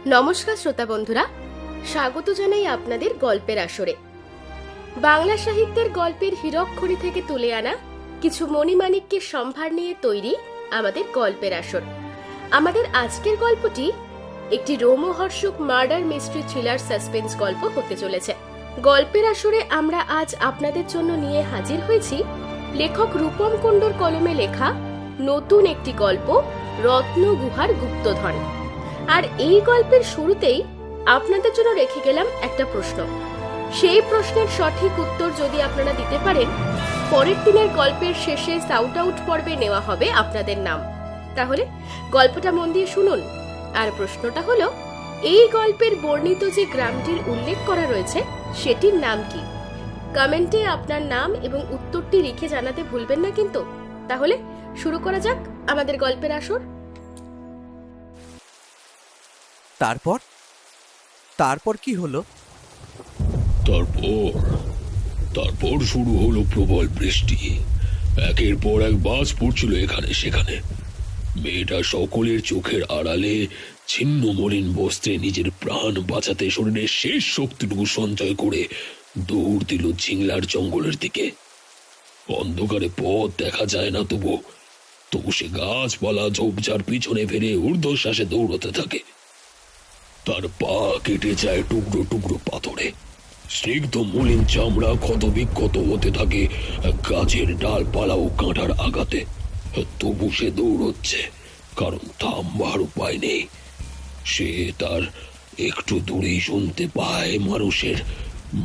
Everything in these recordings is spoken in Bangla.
নমস্কার শ্রোতা বন্ধুরা, স্বাগত জানাই আপনাদের গল্পের আসরে। বাংলা সাহিত্যের গল্পের হীরকখনি থেকে তুলে আনা কিছু মণিমাণিক্যের সম্ভার নিয়ে তৈরি আমাদের গল্পের আসর। আমাদের আজকের গল্পটি একটি রোমহর্ষক মার্ডার মিস্ট্রি থ্রিলার সাসপেন্স গল্প হতে চলেছে। গল্পের আসরে আমরা আজ আপনাদের জন্য নিয়ে হাজির হয়েছি লেখক রূপম কুণ্ডুর কলমে লেখা নতুন একটি গল্প, রত্নগুহার গুপ্তধন। আর এই গল্পের শুরুতেই আপনাদের জন্য রেখে গেলাম একটা প্রশ্ন। সেই প্রশ্নের সঠিক উত্তর যদি আপনারা দিতে পারেন, পরের দিনের গল্পের শেষে সাউট আউট পর্বে নেওয়া হবে আপনাদের নাম। তাহলে গল্পটা মন দিয়ে শুনুন। আর প্রশ্নটা হলো, এই গল্পের বর্ণিত যে গ্রামটির উল্লেখ করা রয়েছে সেটির নাম কি? কমেন্টে আপনার নাম এবং উত্তরটি লিখে জানাতে ভুলবেন না কিন্তু। তাহলে শুরু করা যাক আমাদের গল্পের আসর। তারপর কি হলো? তারপর শুরু হলো প্রবল বৃষ্টি। একের পর এক বাজ পড়ছিল এখানে সেখানে। মেয়েটা সকলের চোখের আড়ালে ছিন্ন মলিন বস্ত্রে নিজের প্রাণ বাঁচাতে শরীরের শেষ শক্তিটুকু সঞ্চয় করে দৌড় দিল চিংলার জঙ্গলের দিকে। অন্ধকারে পথ দেখা যায় না, তবু সে গাছপালা ঝোপঝাড় পিছনে ফেলে ঊর্ধ্বশ্বাসে দৌড়তে থাকে। তার পা কেটে যায় টুকরো টুকরো পাথরে, স্নিগ্ধ মলিন চামড়া ক্ষত বিক্ষত হতে থাকে গাছের ডালপালা ও কাঁটার আঘাতে। তবু সে দৌড়চ্ছে, কারণ থামবার উপায় নেই। সে তার একটু দূরেই শুনতে পায়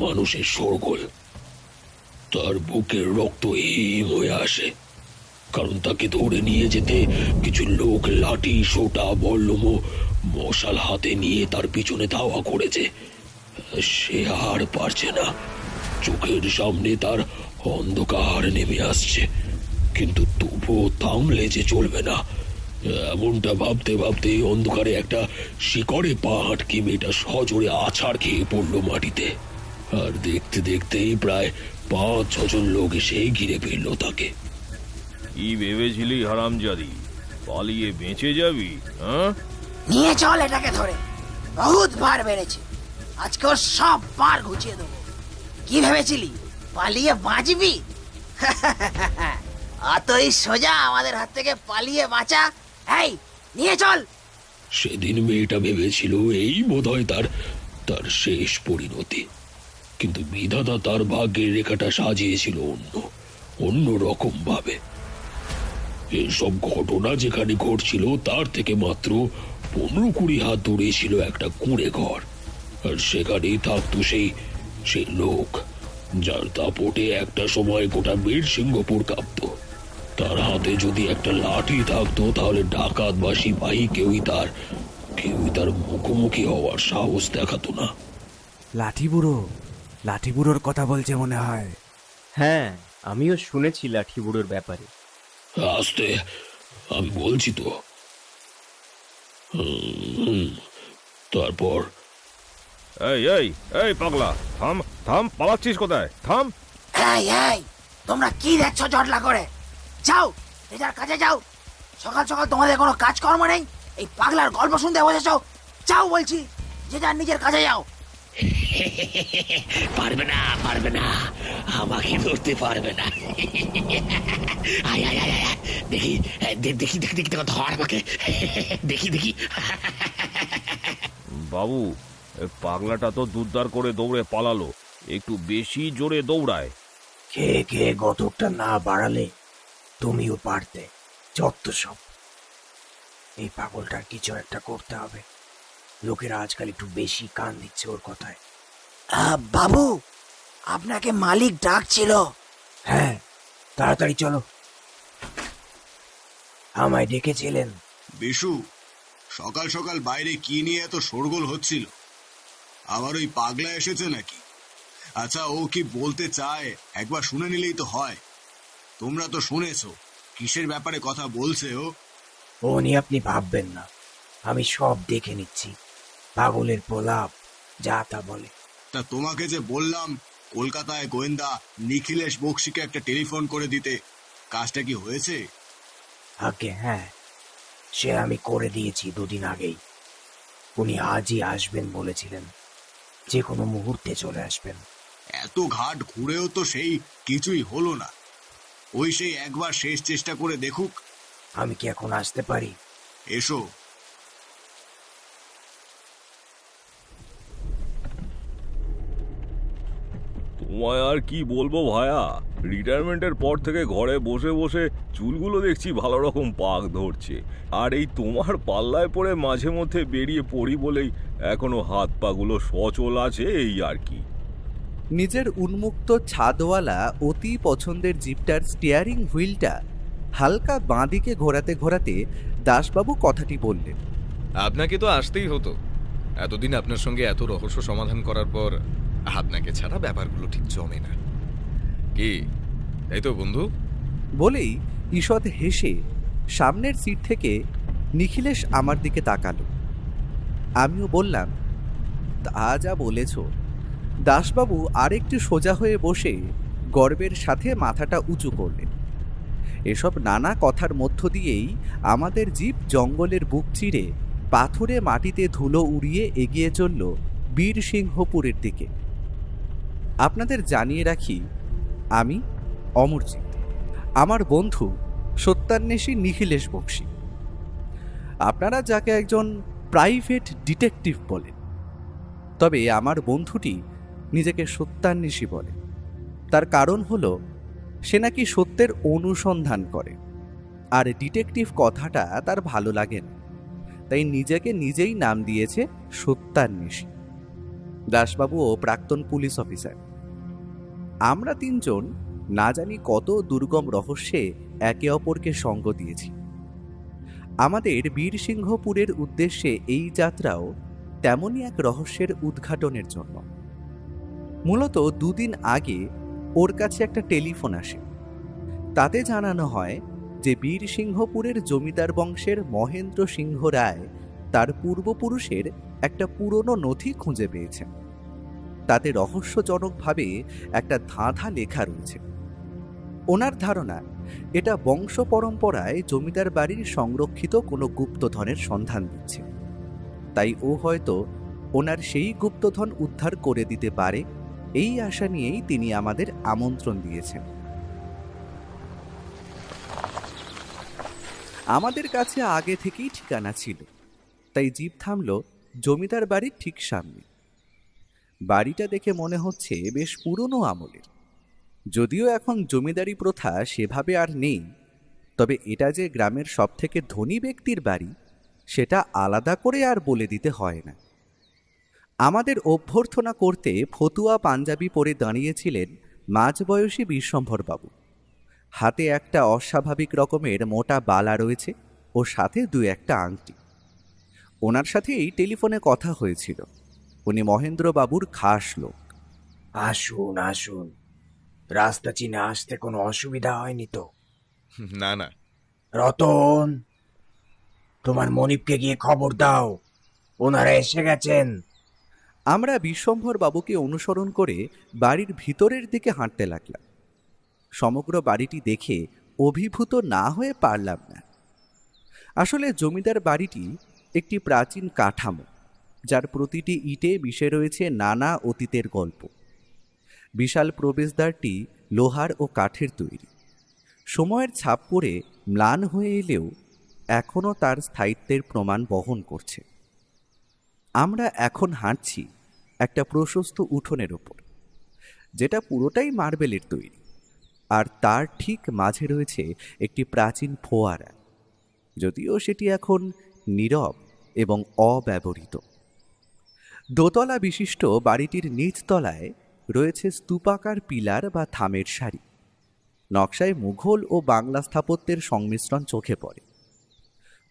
মানুষের শোরগোল। তার বুকের রক্ত হিম হয়ে আসে, কারণ তাকে ধরে নিয়ে যেতে কিছু লোক লাঠি, সোটা, বল্লম, মশাল হাতে নিয়ে তার পিছনে ধাওয়া করেছে। সে আর পারছে না। চোখের সামনে তার অন্ধকার নেমে আসছে, কিন্তু তবুও থামলে যে চলবে না। এমনটা ভাবতে ভাবতে অন্ধকারে একটা শিকড়ে পা আটকে মেয়েটা সজোরে আছাড় খেয়ে পড়লো মাটিতে। আর দেখতে দেখতেই প্রায় 5-6 লোক এসে ঘিরে ফেললো তাকে। কি ভেবেছিলি হারামজাদি, পালিয়ে বেঁচে যাবি? হ্যাঁ, নিয়ে চল এটাকে ধরে। বহুত বার বেড়েছে, আজকে ওর সব বার ঘুচিয়ে দেবো। কি ভেবেছিলি পালিয়ে বাঁচবি? অতই সোজা আমাদের হাত থেকে পালিয়ে বাঁচা। এই নিয়ে চল। সেদিন মেয়েটা ভেবেছিল এই বোধহয় তার শেষ পরিণতি, কিন্তু বিধাতা তার ভাগ্যের রেখাটা সাজিয়েছিল অন্য রকম ভাবে। এসব ঘটনা যেখানে ঘটছিল তার থেকে মাত্র 15-20 হাত দূরে ছিল একটা কুঁড়ে ঘর। আর সেখানেই থাকতো সেই লোক যার দাপটে একটা সময় গোটা বীরসিংহপুর কাঁপত। তার হাতে যদি একটা লাঠি থাকতো, তাহলে ডাকাত বা সিপাহী কেউই তার মুখোমুখি হওয়ার সাহস দেখাতো না। লাঠি বুড়োর কথা বলছে মনে হয়। হ্যাঁ, আমিও শুনেছি লাঠি বুড়োর ব্যাপারে। আস্তে, আমি বলছি তো। তারপর এই এই এই পাগলা, থাম থাম, পালাচ্ছিস কোথায়? থাম। এই এই তোমরা কি দেখছো জটলা করে? যাও, এটার কাজে যাও। সকাল সকাল তোমাদের কোনো কাজকর্ম নেই, এই পাগলার গল্প শুনতে বসেছো। যাও বলছি, যে যার নিজের কাজে যাও। পারবে না, আমাকে ধরতে পারবে না। দেখি ধর আমাকে, দেখি। বাবু, এই পাগলাটা তো দুদ্দার করে দৌড়ে পালালো, একটু বেশি জোরে দৌড়ায়। কে গতকটা না বাড়ালে তুমিও পারতে। যত সব, এই পাগলটার কিছু একটা করতে হবে। লোকেরা আজকাল একটু বেশি কান দিচ্ছে ওর কথায়। বাবু, আপনাকে মালিক ডাকছিল। হ্যাঁ, তাড়াতাড়ি চলো। আমায় ডেকেছিলেন? বিশু, সকাল সকাল বাইরে কি নিয়ে এত শোরগোল হচ্ছিল? আবার ওই পাগলা এসেছে নাকি? আচ্ছা, ও কি বলতে চায় একবার শুনে নিলেই তো হয়। তোমরা তো শুনেছো কিসের ব্যাপারে কথা বলছে ও নিয়ে আপনি ভাববেন না, আমি সব দেখে নিচ্ছি। পাগলের প্রলাপ যা তা বলে। তা তোমাকে যে বললাম কলকাতায় গোয়েন্দা নিখিলেশ বক্সিকে একটা টেলিফোন করে দিতে, কাজটা কি হয়েছে? আগে হ্যাঁ, সে আমি করে দিয়েছি 2 দিন আগেই। উনি আজই আসবেন বলেছিলেন, যে কোনো মুহূর্তে চলে আসবেন। এত ঘাট ঘুরেও তো সেই কিছুই হলো না। ওই সেই একবার শেষ চেষ্টা করে দেখুক। আমি কি এখন আসতে পারি? এসো। তোমায় আর কি বলবো ভায়া, রিটায়ারমেন্টের পর থেকে ঘরে বসে বসে চুলগুলো দেখছি ভালো রকম পাক ধরছে। আর এই তোমার পাল্লায় পড়ে মাঝে মধ্যে বেরিয়ে পড়ি বলেই এখনো হাত পাগুলো সচল আছে, এই আর কি। নিজের উন্মুক্ত ছাদওয়ালা অতি পছন্দের জিপটার স্টিয়ারিং হুইলটা হালকা বাঁদিকে ঘোরাতে ঘোরাতে দাসবাবু কথাটি বললেন। আপনাকে তো আসতেই হতো। এতদিন আপনার সঙ্গে এত রহস্য সমাধান করার পর আপনাকে ছাড়া ব্যাপারগুলো ঠিক জমে না। কি তাই তো বন্ধু? বলেই ঈষৎ হেসে সামনের সিট থেকে নিখিলেশ আমার দিকে তাকালো। আমিও বললাম, তা যা বলেছ। দাসবাবু আরেকটু সোজা হয়ে বসে গর্বের সাথে মাথাটা উঁচু করলেন। এসব নানা কথার মধ্য দিয়েই আমাদের জিপ জঙ্গলের বুক চিরে পাথুরে মাটিতে ধুলো উড়িয়ে এগিয়ে চলল বীরসিংহপুরের দিকে। আপনাদের জানিয়ে রাখি, আমি অমরজিৎ, আমার বন্ধু সত্যান্বেষী নিখিলেশ বক্সী। আপনারা যাকে একজন প্রাইভেট ডিটেকটিভ বলেন, তবে আমার বন্ধুটি নিজেকে সত্যান্বেষী বলে। তার কারণ হলো সে নাকি সত্যের অনুসন্ধান করে, আর ডিটেকটিভ কথাটা তার ভালো লাগে না, তাই নিজেকে নিজেই নাম দিয়েছে সত্যান্বেষী। দাসবাবুও প্রাক্তন পুলিশ অফিসার। আমরা তিনজন না জানি কত দুর্গম রহস্যে একে অপরকে সঙ্গ দিয়েছি। আমাদের বীরসিংহপুরের উদ্দেশ্যে এই যাত্রাও তেমনই এক রহস্যের উদ্ঘাটনের জন্য। মূলত 2 দিন আগে ওর কাছে একটা টেলিফোন আসে। তাতে জানানো হয় যে বীরসিংহপুরের জমিদার বংশের মহেন্দ্র সিংহ রায় তার পূর্বপুরুষের একটা পুরনো নথি খুঁজে পেয়েছেন। তাতে রহস্যজনকভাবে একটা ধাঁধা লেখা রয়েছে। ওনার ধারণা এটা বংশ পরম্পরায় জমিদার বাড়ির সংরক্ষিত কোনো গুপ্তধনের সন্ধান দিচ্ছে। তাই ও হয়তো ওনার সেই গুপ্তধন উদ্ধার করে দিতে পারে, এই আশা নিয়েই তিনি আমাদের আমন্ত্রণ দিয়েছেন। আমাদের কাছে আগে থেকেই ঠিকানা ছিল, তাই জিপ থামল জমিদার বাড়ির ঠিক সামনে। বাড়িটা দেখে মনে হচ্ছে বেশ পুরনো আমলের। যদিও এখন জমিদারি প্রথা সেভাবে আর নেই, তবে এটা যে গ্রামের সবথেকে ধনী ব্যক্তির বাড়ি সেটা আলাদা করে আর বলে দিতে হয় না। আমাদের অভ্যর্থনা করতে ফতুয়া পাঞ্জাবি পরে দাঁড়িয়েছিলেন মাঝবয়সী বিশ্বম্ভরবাবু। হাতে একটা অস্বাভাবিক রকমের মোটা বালা রয়েছে ও সাথে 2-1টা আংটি। ওনার সাথেই টেলিফোনে কথা হয়েছিল। উনি মহেন্দ্রবাবুর খাস লোক। আসুন আসুন, রাস্তা চিনে আসতে কোনো অসুবিধা হয়নি তো? না না। রতন, তোমার মনিবকে গিয়ে খবর দাও, ওনারা এসে গেছেন। আমরা বিশ্বম্ভর বাবুকে অনুসরণ করে বাড়ির ভিতরের দিকে হাঁটতে লাগলাম। সমগ্র বাড়িটি দেখে অভিভূত না হয়ে পারলাম না। আসলে জমিদার বাড়িটি একটি প্রাচীন কাঠামো, যার প্রতিটি ইটে মিশে রয়েছে নানা অতীতের গল্প। বিশাল প্রবেশদ্বারটি লোহার ও কাঠের তৈরি। সময়ের ছাপ পড়ে ম্লান হয়ে এলেও এখনও তার স্থায়িত্বের প্রমাণ বহন করছে। আমরা এখন হাঁটছি একটা প্রশস্ত উঠোনের ওপর, যেটা পুরোটাই মার্বেলের তৈরি, আর তার ঠিক মাঝে রয়েছে একটি প্রাচীন ফোয়ারা, যদিও সেটি এখন নীরব এবং অব্যবহৃত। দোতলা বিশিষ্ট বাড়িটির নিচতলায় রয়েছে স্তূপাকার পিলার বা থামের সারি। নকশায় মুঘল ও বাংলা স্থাপত্যের সংমিশ্রণ চোখে পড়ে।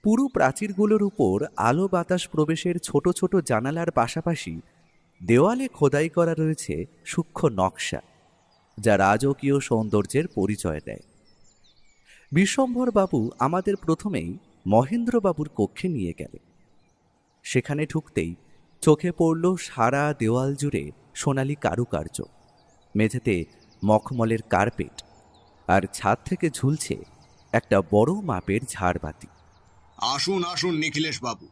পুরু প্রাচীরগুলোর উপর আলো বাতাস প্রবেশের ছোট ছোট জানালার পাশাপাশি দেওয়ালে খোদাই করা রয়েছে সূক্ষ্ম নকশা, যা রাজকীয় সৌন্দর্যের পরিচয় দেয়। বিশ্বম্ভরবাবু আমাদের প্রথমেই মহেন্দ্রবাবুর কক্ষে নিয়ে গেলেন। সেখানে ঢুকতেই চোখে পড়ল সারা দেওয়াল জুড়ে সোনালি কারুকার্য, মেঝেতে মখমলের কার্পেট, আর ছাদ থেকে ঝুলছে একটা বড় মাপের ঝাড়বাতি। আসুন আসুন নিখিলেশ বাবু,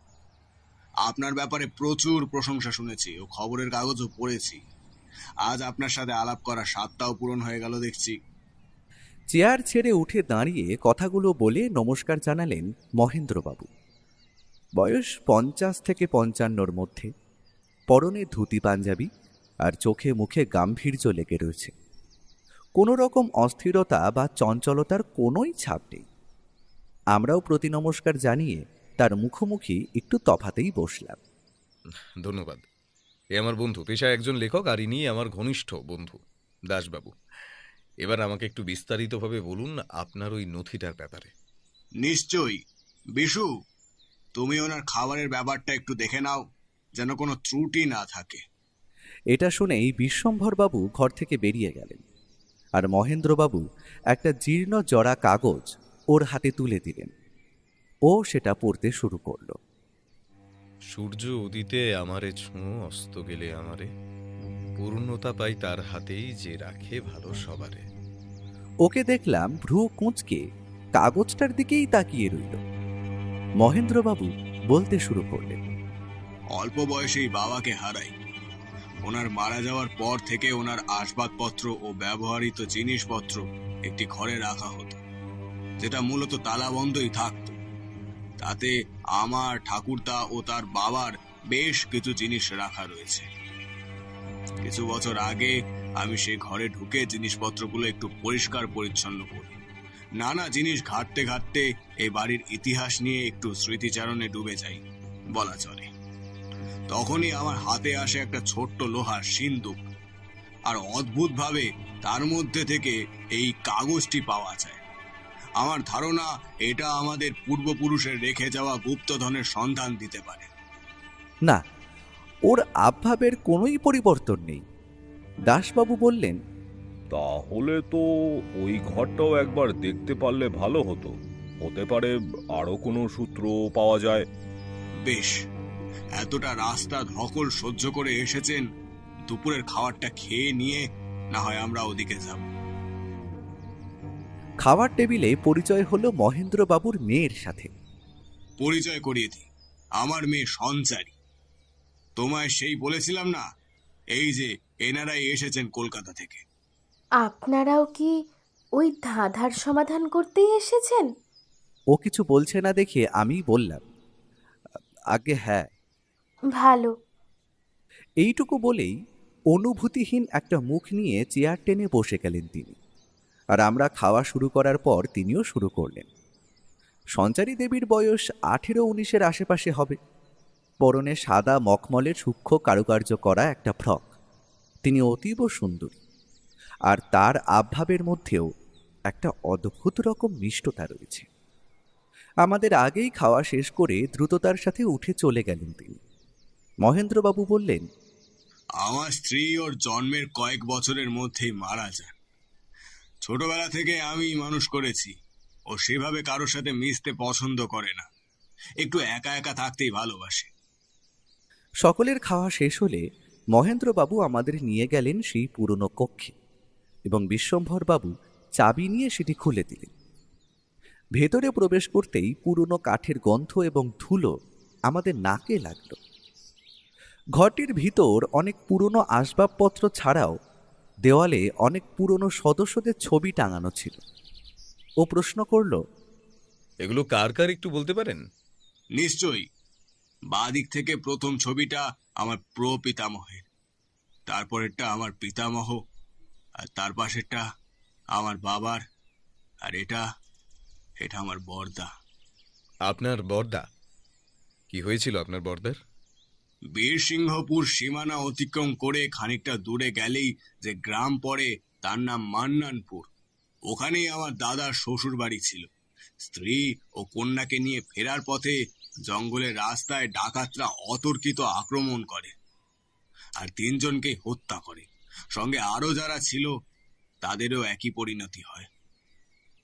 আপনার ব্যাপারে প্রচুর প্রশংসা শুনেছি ও খবরের কাগজও পড়েছি। আজ আপনার সাথে আলাপ করা স্বাদটাও পূরণ হয়ে গেল দেখছি। চেয়ার ছেড়ে উঠে দাঁড়িয়ে কথাগুলো বলে নমস্কার জানালেন মহেন্দ্রবাবু। বয়স 50 থেকে 55-র মধ্যে, পরনে ধুতি পাঞ্জাবি আর চোখে মুখে গাম্ভীর্য লেগে রয়েছে। কোনো রকম অস্থিরতা বা চঞ্চলতার কোনোই ছাপ নেই। আমরাও প্রতি নমস্কার জানিয়ে তার মুখোমুখি একটু তফাতেই বসলাম। ধন্যবাদ। এ আমার বন্ধু, পেশায় একজন লেখক, আর ইনি আমার ঘনিষ্ঠ বন্ধু দাসবাবু। এবার আমাকে একটু বিস্তারিতভাবে বলুন আপনার ওই নথিটার ব্যাপারে। নিশ্চয়ই। বিশু, তুমি ওনার খাবারের ব্যাপারটা একটু দেখে নাও, যেন কোনো ত্রুটি না থাকে। এটা শুনেই বিশ্বম্ভরবাবু ঘর থেকে বেরিয়ে গেলেন, আর মহেন্দ্রবাবু একটা জীর্ণ জড়া কাগজ ওর হাতে তুলে দিলেন। ও সেটা পড়তে শুরু করলো। সূর্য উদিতে আমারে ছুঁ, অস্ত গেলে আমারে, পূর্ণতা পাই তার হাতেই যে রাখে ভালো সবারে। ওকে দেখলাম ভ্রু কুঁচকে কাগজটার দিকেই তাকিয়ে রইল। মহেন্দ্রবাবু বলতে শুরু করলেন, অল্প বয়সেই বাবাকে হারাই। ওনার মারা যাওয়ার পর থেকে ওনার আসবাবপত্র ও ব্যবহৃত জিনিসপত্র একটি ঘরে রাখা হতো, যেটা মূলত তালাবন্ধই থাকত। তাতে আমার, ঠাকুরদা ও তার বাবার বেশ কিছু জিনিস রাখা রয়েছে। কিছু বছর আগে আমি সেই ঘরে ঢুকে জিনিসপত্রগুলো একটু পরিষ্কার পরিচ্ছন্ন করি। নানা জিনিস ঘাঁটতে ঘাঁটতে এই বাড়ির ইতিহাস নিয়ে একটু স্মৃতিচারণে ডুবে যাই বলা চলে। তখনই আমার হাতে আসে একটা ছোট্ট লোহার সিন্দুক, আর অদ্ভুতভাবে তার মধ্যে থেকে এই কাগজটি পাওয়া যায়। আমার ধারণা এটা আমাদের পূর্বপুরুষের রেখে যাওয়া গুপ্তধনের সন্ধান দিতে পারে। না, ওর আবভাবের কোনোই পরিবর্তন নেই। দাসবাবু বললেন, তাহলে তো ওই ঘরটাও একবার দেখতে পারলে ভালো হতো। হতে পারে আরো কোনো সূত্র পাওয়া যায়। বেশ, এতটা রাস্তা ধকল সহ্য করে এসেছেন, দুপুরের খাবারটা খেয়ে নিয়ে না হয় আমরা ওদিকে যাব। খাওয়ার টেবিলে পরিচয় হলো মহেন্দ্রবাবুর মেয়ের সাথে। পরিচয় করিয়ে দিই, আমার মেয়ে সঞ্চারী। তোমায় সেই বলেছিলাম না, এই যে এনারাই এসেছেন কলকাতা থেকে। আপনারাও কি ওই ধাঁধার সমাধান করতেই এসেছেন? ও কিছু বলছে না দেখে আমি বললাম, আগে হ্যাঁ। ভালো। এইটুকু বলেই অনুভূতিহীন একটা মুখ নিয়ে চেয়ার টেনে বসে গেলেন তিনি। আর আমরা খাওয়া শুরু করার পর তিনিও শুরু করলেন। সঞ্চারী দেবীর বয়স 18-19-এর আশেপাশে হবে। পরনে সাদা মখমলের সূক্ষ্ম কারুকার্য করা একটা ফ্রক। তিনি অতীব সুন্দরী, আর তার আবভাবের মধ্যেও একটা অদ্ভুত রকম মিষ্টতা রয়েছে। আমাদের আগেই খাওয়া শেষ করে দ্রুততার সাথে উঠে চলে গেলেন তিনি। মহেন্দ্রবাবু বললেন, আমার স্ত্রী ওর জন্মের কয়েক বছরের মধ্যেই মারা যান। ছোটবেলা থেকে আমি মানুষ করেছি। ও সেভাবে কারোর সাথে মিশতে পছন্দ করে না, একটু একা একা থাকতেই ভালোবাসে। সকলের খাওয়া শেষ হলে মহেন্দ্রবাবু আমাদের নিয়ে গেলেন সেই পুরনো কক্ষে, এবং বিশ্বম্ভরবাবু চাবি নিয়ে সেটি খুলে দিলেন। ভেতরে প্রবেশ করতেই পুরনো কাঠের গন্ধ এবং ধুলো আমাদের নাকে লাগলো। ঘরটির ভিতর অনেক পুরনো আসবাবপত্র ছাড়াও দেওয়ালে অনেক পুরনো সদস্যদের ছবি টাঙানো ছিল। ও প্রশ্ন করল, এগুলো কার কার একটু বলতে পারেন? নিশ্চয়ই। বাদিক থেকে প্রথম ছবিটা আমার প্রপিতামহের, তারপরেরটা আমার পিতামহ, আর তার পাশেরটা আমার বাবার, আর এটা আমার বর্দা। আপনার বর্দা? কি হয়েছিল আপনার বর্দার? বীরসিংহপুর সীমানা অতিক্রম করে খানিকটা দূরে গেলেই যে গ্রাম পড়ে তার নাম মান্নানপুর। ওখানেই আমার দাদার শ্বশুর বাড়ি ছিল। স্ত্রী ও কন্যাকে নিয়ে ফেরার পথে জঙ্গলের রাস্তায় ডাকাতরা অতর্কিত আক্রমণ করে আর 3 জনকে হত্যা করে। সঙ্গে আরো যারা ছিল তাদেরও একই পরিণতি হয়।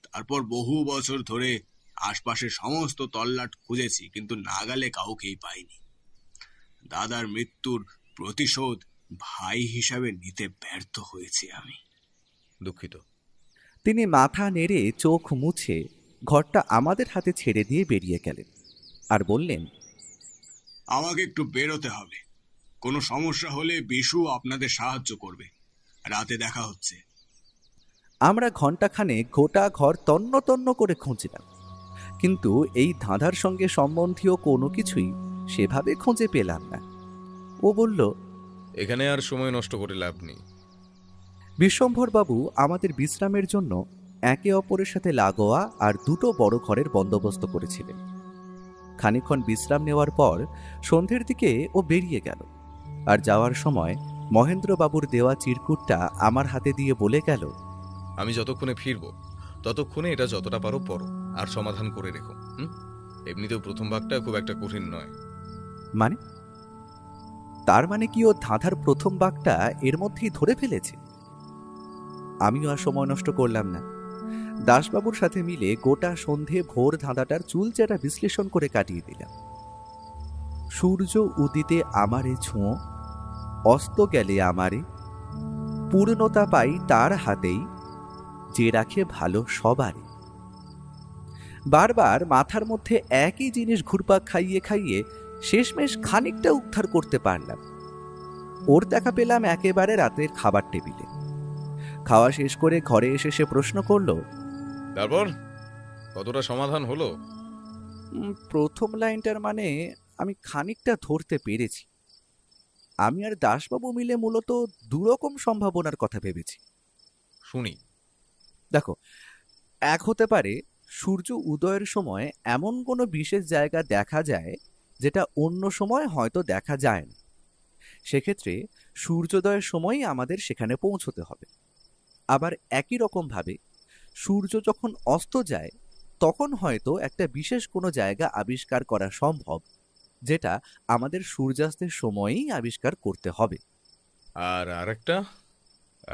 তারপর বহু বছর ধরে আশপাশের সমস্ত তল্লাট খুঁজেছি, কিন্তু নাগালে কাউকেই পাইনি। দাদার মৃত্যুর প্রতিশোধ ভাই হিসাবে নিতে ব্যর্থ হয়েছি আমি। দুঃখিত। তিনি মাথা নেড়ে চোখ মুছে ঘরটা আমাদের হাতে ছেড়ে দিয়ে বেরিয়ে গেলেন আর বললেন, আমাকে একটু বেরোতে হবে। কোনো সমস্যা হলে বিশু আপনাদের সাহায্য করবে। রাতে দেখা হচ্ছে। আমরা ঘণ্টাখানে গোটা ঘর তন্ন তন্ন করে খুঁজলাম, কিন্তু এই ধাঁধার সঙ্গে সম্বন্ধীয় কোনো কিছুই সেভাবে খুঁজে পেলাম না। ও বলল, এখানে আর সময় নষ্ট করে লাভ নেই। বিশ্বম্ভরবাবু আমাদের বিশ্রামের জন্য একে অপরের সাথে লাগোয়া আর দুটো বড় ঘরের বন্দোবস্ত করেছিলেন। খানিকক্ষণ বিশ্রাম নেওয়ার পর সন্ধ্যের দিকে ও বেরিয়ে গেল, আর যাওয়ার সময় মহেন্দ্রবাবুর দেওয়া চিরকুটটা আমার হাতে দিয়ে বলে গেল, আমি যতক্ষণে ফিরব ততক্ষণে এটা যতটা পারো পড়ো আর সমাধান করে রেখো। এমনিতেও প্রথম ভাগটা খুব একটা কঠিন নয়। মানে? তার মানে কি ও ধাঁধার প্রথম বাগটা এর মধ্যেই ধরে ফেলেছে? আমিও আর সময় নষ্ট করলাম না। দাসবাবুর সাথে মিলে গোটা সন্ধে ভোর ধাঁধাটার চুলচেরা বিশ্লেষণ করে কাটিয়ে দিলাম। সূর্য উদিতে আমারে ছুঁয়ো, অস্ত গেলে আমারে, পূর্ণতা পাই তার হাতেই, যে রাখে ভালো সবারে। বারবার মাথার মধ্যে একই জিনিস ঘুরপাক খাইয়ে খাইয়ে শেষমেশ খানিকটা উদ্ধার করতে পারলাম। ওর দেখা পেলাম একেবারে রাতের খাবার টেবিলে। খাওয়া শেষ করে ঘরে এসে সে প্রশ্ন করল, তারপর কতটা সমাধান হলো? প্রথম লাইনটার মানে আমি খানিকটা ধরতে পেরেছি। আমি আর দাসবাবু মিলে মূলত দুরকম সম্ভাবনার কথা ভেবেছি। শুনি। দেখো, এক হতে পারে সূর্য উদয়ের সময় এমন কোনো বিশেষ জায়গা দেখা যায় যেটা অন্য সময় হয়তো দেখা যায় না। সেক্ষেত্রে সূর্যোদয়ের সময়ই আমাদের সেখানে পৌঁছতে হবে। আবার একই রকমভাবে সূর্য যখন অস্ত যায় তখন হয়তো একটা বিশেষ কোনো জায়গা আবিষ্কার করা সম্ভব, যেটা আমাদের সূর্যাস্তের সময়ই আবিষ্কার করতে হবে। আর আরেকটা?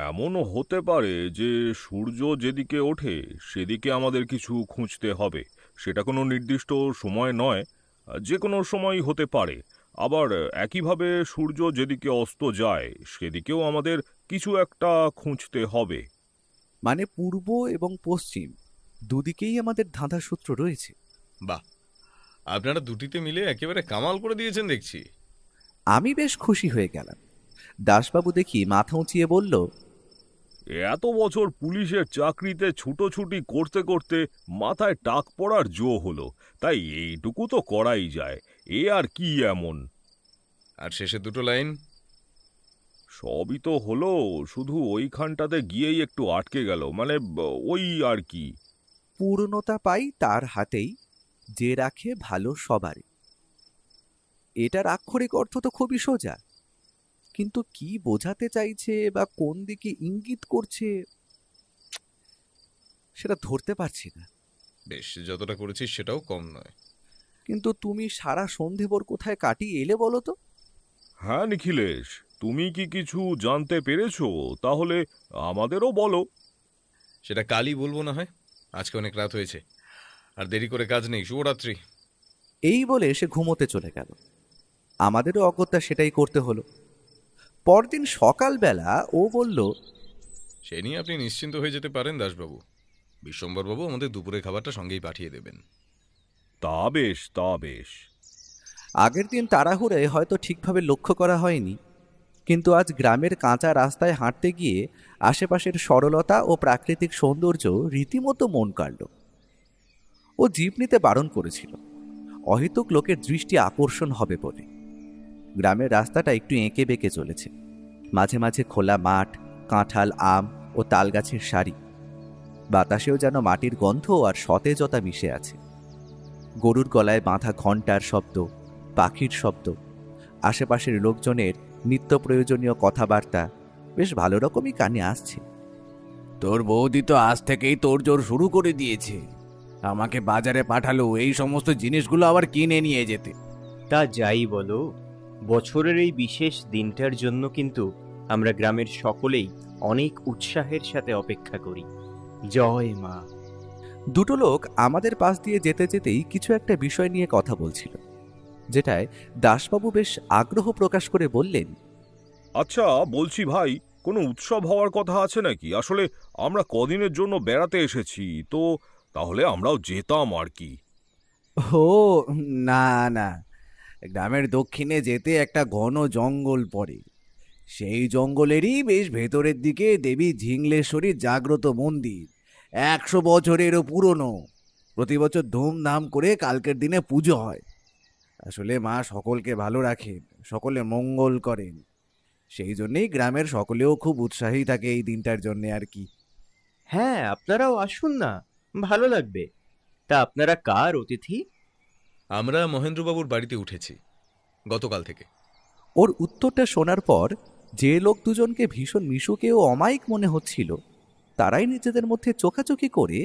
এমনও হতে পারে যে সূর্য যেদিকে ওঠে সেদিকে আমাদের কিছু খুঁজতে হবে। সেটা কোনো নির্দিষ্ট সময় নয়, যে কোনো সময়ই হতে পারে। আবার একইভাবে সূর্য যেদিকে অস্ত যায় সেদিকেও আমাদের কিছু একটা খুঁজতে হবে। মানে পূর্ব এবং পশ্চিম দুদিকেই আমাদের ধাঁধা সূত্র রয়েছে। বাহ, আপনারা দুটিতে মিলে একেবারে কামাল করে দিয়েছেন দেখছি। আমি বেশ খুশি হয়ে গেলাম। দাসবাবু দেখি মাথা উঁচিয়ে বলল, এত বছর পুলিশের চাকরিতে ছুটোছুটি করতে করতে মাথায় টাক পড়ার জো হলো, তাই এইটুকু তো করাই যায়। এ আর কি এমন? আর শেষে দুটো লাইন? সবই তো হলো, শুধু ওইখানটাতে গিয়েই একটু আটকে গেল। মানে ওই আর কি। পূর্ণতা পাই তার হাতেই, যে রাখে ভালো সবারই। এটার আক্ষরিক অর্থ তো খুবই সোজা, কিন্তু কি বোঝাতে চাইছে বা কোন দিকে ইঙ্গিত করছে সেটা ধরতে পারছি না। বেশ, যতটা করেছিস সেটাও কম নয়। কিন্তু তুমি সারা সন্ধে ভোর কোথায় কাটিয়ে এলে বলো তো? হ্যাঁ নিখিলেশ, তুমি কি কিছু জানতে পেরেছো? তাহলে আমাদেরও বলো। সেটা কালই বলবো না হয়, আজকে অনেক রাত হয়েছে, আর দেরি করে কাজ নেই। শুভরাত্রি। এই বলে সে ঘুমোতে চলে গেল। আমাদেরও অগত্যা সেটাই করতে হলো। পরদিন সকালবেলা ও বলল, সে নিয়ে আপনি নিশ্চিন্ত হয়ে যেতে পারেন দাসবাবু। বিশ্বম্বরবাবু আমাদের দুপুরে খাবারটা সঙ্গেই পাঠিয়ে দেবেন। তা বেশ, তা বেশ। আগের দিন তাড়াহুড়ে হয়তো ঠিকভাবে লক্ষ্য করা হয়নি, কিন্তু আজ গ্রামের কাঁচা রাস্তায় হাঁটতে গিয়ে আশেপাশের সরলতা ও প্রাকৃতিক সৌন্দর্য রীতিমতো মন কাড়ল। ও জিপ নিতে বারণ করেছিল, অহেতুক লোকের দৃষ্টি আকর্ষণ হবে বলে। গ্রামের রাস্তাটা একটু এঁকে বেঁকে চলেছে। মাঝে মাঝে খোলা মাঠ, কাঁঠাল, আম ও তালগাছের সারি। বাতাসেও যেন মাটির গন্ধ আর সতেজতা মিশে আছে। গরুর গলায় বাঁধা ঘণ্টার শব্দ, পাখির শব্দ, আশেপাশের লোকজনের নিত্য প্রয়োজনীয় কথাবার্তা বেশ ভালো রকমই কানে আসছে। তোর বৌদি তো আজ থেকেই তোড়জোড় শুরু করে দিয়েছে। আমাকে বাজারে পাঠালো এই সমস্ত জিনিসগুলো আবার কিনে নিয়ে যেতে। তা যাই বলো, বছরের এই বিশেষ দিনটার জন্য কিন্তু আমরা গ্রামের সকলেই অনেক উৎসাহের সাথে অপেক্ষা করি। জয় মা। দুটো লোক আমাদের পাশ দিয়ে যেতে যেতেই কিছু একটা বিষয় নিয়ে কথা বলছিল, যেটায় দাসবাবু বেশ আগ্রহ প্রকাশ করে বললেন, আচ্ছা বলছি ভাই, কোনো উৎসব হওয়ার কথা আছে নাকি? আসলে আমরা কদিনের জন্য বেড়াতে এসেছি তো, তাহলে আমরাও যেতাম আর কি। ও না না, গ্রামের দক্ষিণে যেতে একটা ঘন জঙ্গল পড়ে। সেই জঙ্গলেরই বেশ ভেতরের দিকে দেবী ঝিংলেশ্বরীর জাগ্রত মন্দির, 100 বছরেরও পুরনো। প্রতি বছর ধুমধাম করে কালকের দিনে পুজো হয়। আসলে মা সকলকে ভালো রাখেন, সকলে মঙ্গল করেন। সেই জন্যেই গ্রামের সকলেও খুব উৎসাহী থাকে এই দিনটার জন্যে আর কি। হ্যাঁ, আপনারাও আসুন না, ভালো লাগবে। তা আপনারা কার অতিথি? আমরা মহেন্দ্রবাবুর বাড়িতে উঠেছি গতকাল থেকে। ওর উত্তরটা শোনার পর যে লোক দুজনকে ভীষণ মিশুকে ও অমায়িক মনে হচ্ছিল, তারাই নিজেদের মধ্যে চোখাচোখি করে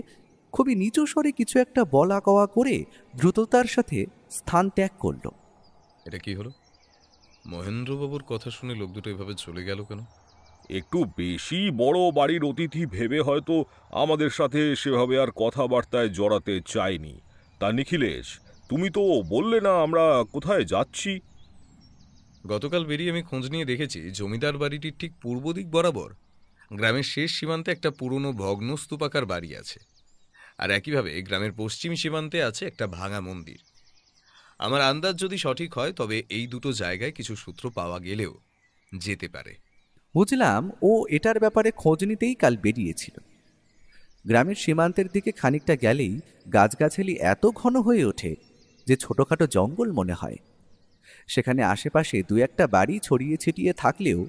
খুবই নিচু স্বরে কিছু একটা বলা কওয়া করে দ্রুততার সাথে স্থান ত্যাগ করল। এটা কি হলো? মহেন্দ্রবাবুর কথা শুনে লোক দুটো এভাবে চলে গেল কেন? একটু বেশি বড় বাড়ির অতিথি ভেবে হয়তো আমাদের সাথে সেভাবে আর কথাবার্তায় জড়াতে চাইনি। তা নিখিলেশ, তুমি তো বললে না আমরা কোথায় যাচ্ছি? গতকাল বেরিয়ে আমি খোঁজ নিয়ে দেখেছি জমিদার বাড়িটির ঠিক পূর্ব দিক বরাবর গ্রামের শেষ সীমান্তে একটা পুরনো ভগ্ন স্তূপাকার বাড়ি আছে, আর একইভাবে গ্রামের পশ্চিম সীমান্তে আছে একটা ভাঙা মন্দির। আমার আন্দাজ যদি সঠিক হয় তবে এই দুটো জায়গায় কিছু সূত্র পাওয়া গেলেও যেতে পারে। বুঝলাম ও এটার ব্যাপারে খোঁজ নিতেই কাল বেরিয়েছিল। গ্রামের সীমান্তের দিকে খানিকটা গেলেই গাছগাছালি এত ঘন হয়ে ওঠে যে ছোটখাটো জঙ্গল মনে হয়। সেখানে আশেপাশে 2-1টা বাড়ি ছড়িয়ে ছিটিয়ে থাকলেও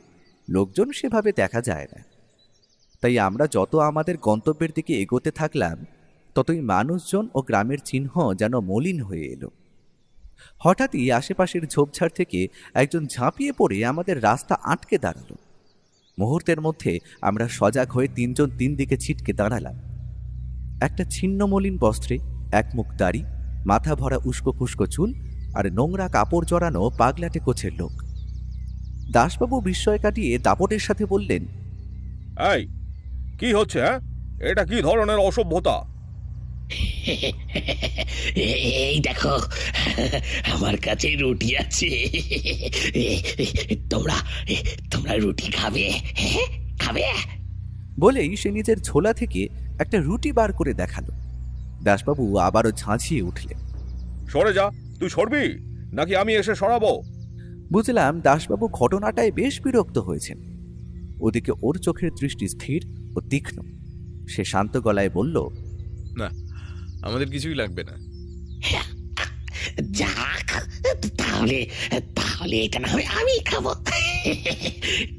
লোকজন সেভাবে দেখা যায় না। তাই আমরা যত আমাদের গন্তব্যের দিকে এগোতে থাকলাম, ততই মানুষজন ও গ্রামের চিহ্ন যেন মলিন হয়ে এলো। হঠাৎই আশেপাশের ঝোপঝাড় থেকে একজন ঝাঁপিয়ে পড়ে আমাদের রাস্তা আটকে দাঁড়ালো। মুহূর্তের মধ্যে আমরা সজাগ হয়ে 3 জন 3 দিকে ছিটকে দাঁড়ালাম। একটা ছিন্ন মলিন বস্ত্রে, একমুখ দাড়ি, মাথা ভরা উস্কো খুস্কো চুল আর নোংরা কাপড় জড়ানো পাগলাটে কোছের লোক। দাসবাবু বিস্ময় কাটিয়ে দাপটের সাথে বললেন, এই কি হচ্ছে? হ্যাঁ, এটা কি ধরনের অসভ্যতা? এই দেখো, আমার কাছে রুটি আছে। তোমরা তোমরা রুটি খাবে? খাবে? বলেই সে নিজের ঝোলা থেকে একটা রুটি বার করে দেখালো। দাসবাবু আবারও ঝাঁঝিয়ে উঠলেন। সরে যা, তুই সরবি নাকি আমি এসে সরাবো? বুঝলাম দাসবাবু ঘটনাটায় বেশ বিরক্ত হয়েছেন। ওদিকে ওর চোখের দৃষ্টি স্থির ও তীক্ষ্ণ। সে শান্ত গলায় বলল, না, আমাদের কিছুই লাগবে না। যাক, তাহলে তাহলে এটা না হয় আমি খাবো।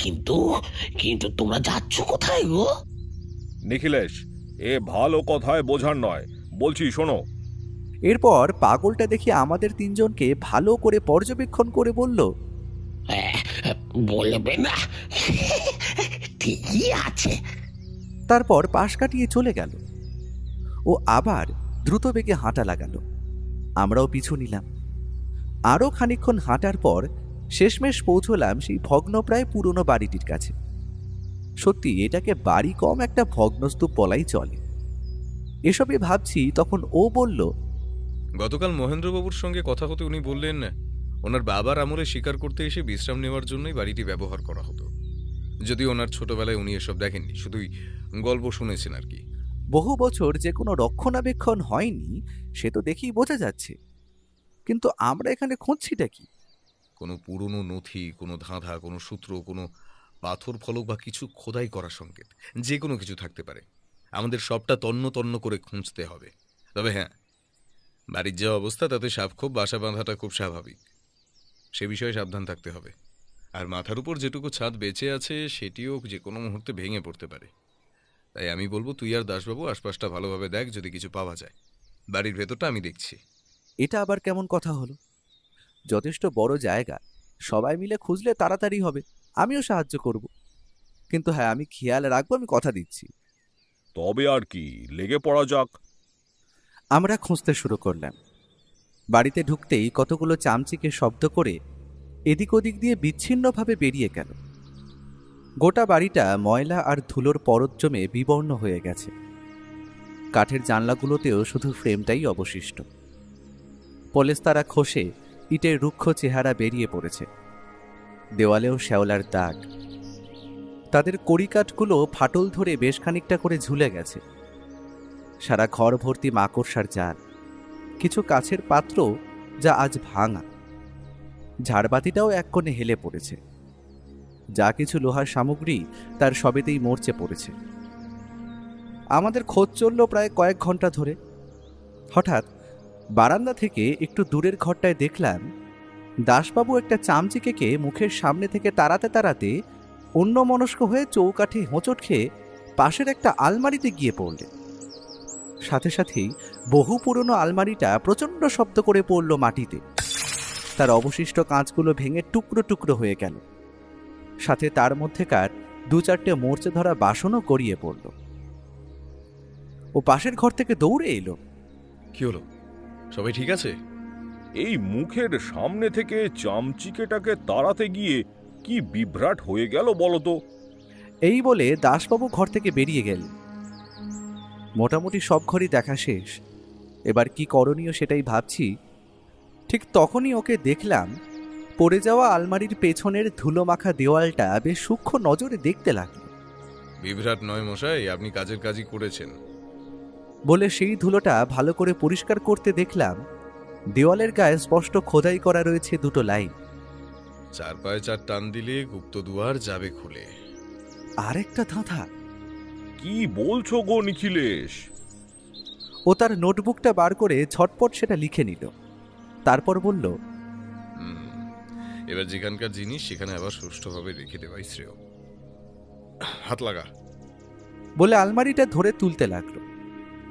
কিন্তু কিন্তু তোমরা যাচ্ছ কোথায় গো? নিখিলেশ, এ ভালো কথায় বোঝার নয়, বলছি শোনো। এরপর পাগলটা দেখে আমাদের 3 জনকে ভালো করে পর্যবেক্ষণ করে বলল, বলবে না? ঠিকই আছে। তারপর পাশ কাটিয়ে চলে গেল। ও আবার দ্রুত বেগে হাঁটা লাগালো। আমরাও পিছু নিলাম। আরও খানিকক্ষণ হাঁটার পর শেষমেশ পৌঁছলাম সেই ভগ্নপ্রায় পুরনো বাড়িটির কাছে। সত্যি এটাকে বাড়ি কম একটা ভগ্নস্তূপ বলাই চলে। এসবই ভাবছি তখন ও বলল, গতকাল মহেন্দ্রবাবুর সঙ্গে কথা হতে উনি বললেন ওনার বাবার আমলে শিকার করতে এসে বিশ্রাম নেওয়ার জন্যই বাড়িটি ব্যবহার করা হতো। যদি ওনার ছোটবেলায় উনি এসব দেখেননি, শুধুই গল্প শুনেছেন আর কি। বহু বছর যে কোনো রক্ষণাবেক্ষণ হয়নি সে তো দেখেই বোঝা যাচ্ছে, কিন্তু আমরা এখানে খুঁজছিটা কি? কোনো পুরনো নথি, কোনো ধাঁধা, কোনো সূত্র, কোনো পাথর ফলক বা কিছু খোদাই করা সংকেত, যে কোনো কিছু থাকতে পারে। আমাদের সবটা তন্ন তন্ন করে খুঁজতে হবে। তবে হ্যাঁ, বাড়ির যে অবস্থা তাতে সাপখোপ বাসা বাঁধাটা খুব স্বাভাবিক। সে বিষয়ে সাবধান থাকতে হবে। আর মাথার উপর যেটুকু ছাদ বেঁচে আছে সেটিও যে কোনো মুহূর্তে ভেঙে পড়তে পারে। তাই আমি বলবো তুই আর দাসবাবু আশপাশটা ভালোভাবে দেখ, যদি কিছু পাওয়া যায়। বাড়ির ভেতরটা আমি দেখছি। এটা আবার কেমন কথা হলো? যথেষ্ট বড় জায়গা, সবাই মিলে খুঁজলে তাড়াতাড়ি হবে, আমিও সাহায্য করব। কিন্তু হ্যাঁ, আমি খেয়াল রাখবো, আমি কথা দিচ্ছি। তবে আর কি, লেগে পড়া যাক। আমরা খুঁজতে শুরু করলাম। বাড়িতে ঢুকতেই কতগুলো চামচিকে শব্দ করে এদিক ওদিক দিয়ে বিচ্ছিন্নভাবে বেরিয়ে গেল। গোটা বাড়িটা ময়লা আর ধুলোর পরত জমে বিবর্ণ হয়ে গেছে। কাঠের জানলাগুলোতেও শুধু ফ্রেমটাই অবশিষ্ট। পলেস্তারা খসে ইটের রুক্ষ চেহারা বেরিয়ে পড়েছে। দেওয়ালেও শ্যাওলার দাগ। তাদের কড়িকাঠগুলো ফাটল ধরে বেশ খানিকটা করে ঝুলে গেছে। সারা ঘর ভর্তি মাকড়সার জাল, কিছু কাছের পাত্র যা আজ ভাঙা। ঝাড়বাতিটাও এক কোণে হেলে পড়েছে। যা কিছু লোহার সামগ্রী তার সবেতেই মরচে পড়েছে। আমাদের খোঁজ চলল প্রায় কয়েক ঘন্টা ধরে। হঠাৎ বারান্দা থেকে একটু দূরের ঘরটায় দেখলাম দাসবাবু একটা চামচিকেকে মুখের সামনে থেকে তাড়াতে তাড়াতে অন্যমনস্ক হয়ে চৌকাঠে হোঁচট খেয়ে পাশের একটা আলমারিতে গিয়ে পড়লেন। সাথে সাথেই বহু পুরনো আলমারিটা প্রচণ্ড শব্দ করে পড়ল মাটিতে। তার অবশিষ্ট কাঁচগুলো ভেঙে টুকরো টুকরো হয়ে গেল। সাথে তার মধ্যেকার 2-4টে মরচে ধরা বাসনও গড়িয়ে পড়ল। ও পাশের ঘর থেকে দৌড়ে এলো। কি হলো, সবাই ঠিক আছে? এই মুখের সামনে থেকে চামচিকেটাকে তাড়াতে গিয়ে কি বিভ্রাট হয়ে গেল বলতো। এই বলে দাসবাবু ঘর থেকে বেরিয়ে গেলেন। মোটামুটি সব ঘরই দেখা শেষ। এবার কি করণীয় সেটাই ভাবছি। ঠিক তখনই ওকে দেখলাম পড়ে যাওয়া আলমারির পেছনের ধুলো মাখা দেওয়ালটা বেশ সূক্ষ্ম নজরে দেখতে লাগলো। বিভ্রাট নয় মশাই, আপনি কাজের কাজই করেছেন। বলে সেই ধুলোটা ভালো করে পরিষ্কার করতে দেখলাম দেওয়ালের গায়ে স্পষ্ট খোদাই করা রয়েছে 2টো লাইন। 4 পায়ে 4 টান দিলে গুপ্ত দুয়ার যাবে খুলে। আরেকটা ধাঁধা। কি বলছো গো নিখিলেশ? ও তার নোটবুকটা বার করে ঝটপট সেটা লিখে নিল। তারপর বলল, এবার যেখানকার জিনিস সেখানে আবার সুষ্ঠুভাবে রেখে দেওয়াই শ্রেয়। হাত লাগা। বলে আলমারিটা ধরে তুলতে লাগলো।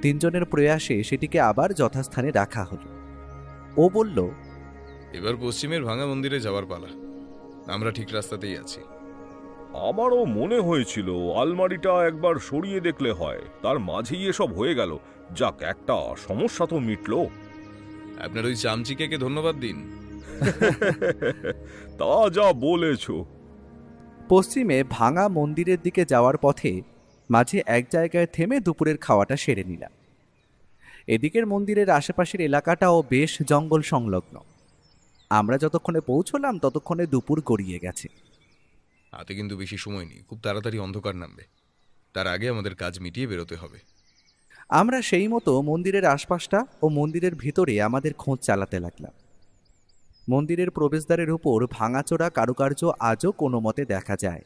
3 জনের প্রয়াসে সেটিকে আবার যথাস্থানে রাখা হলো। ও বলল, এবার পশ্চিমের ভাঙা মন্দিরে যাওয়ার পালা। আমরা ঠিক রাস্তাতেই আছি। আমারও মনে হয়েছিল আলমারিটা একবার সরিয়ে দেখলে হয়, তার মাঝেই এসব হয়ে গেল। যাক, একটা সমস্যা তো মিটলো। আপনার ওই চামচিকে ধন্যবাদ দিন। তা যা বলেছো। পশ্চিমে ভাঙা মন্দিরের দিকে যাওয়ার পথে মাঝে এক জায়গায় থেমে দুপুরের খাওয়াটা সেরে নিলাম। এদিকের মন্দিরের আশেপাশের এলাকাটাও বেশ জঙ্গল সংলগ্ন। আমরা যতক্ষণে পৌঁছলাম ততক্ষণে দুপুর গড়িয়ে গেছে। হাতে কিন্তু বেশি সময় নেই, খুব তাড়াতাড়ি অন্ধকার নামবে। তার আগে আমাদের কাজ মিটিয়ে বেরোতে হবে। আমরা সেই মতো মন্দিরের আশপাশটা ও মন্দিরের ভিতরে আমাদের খোঁজ চালাতে লাগলাম। মন্দিরের প্রবেশদ্বারের উপর ভাঙাচোরা কারুকার্য আজও কোনো মতে দেখা যায়।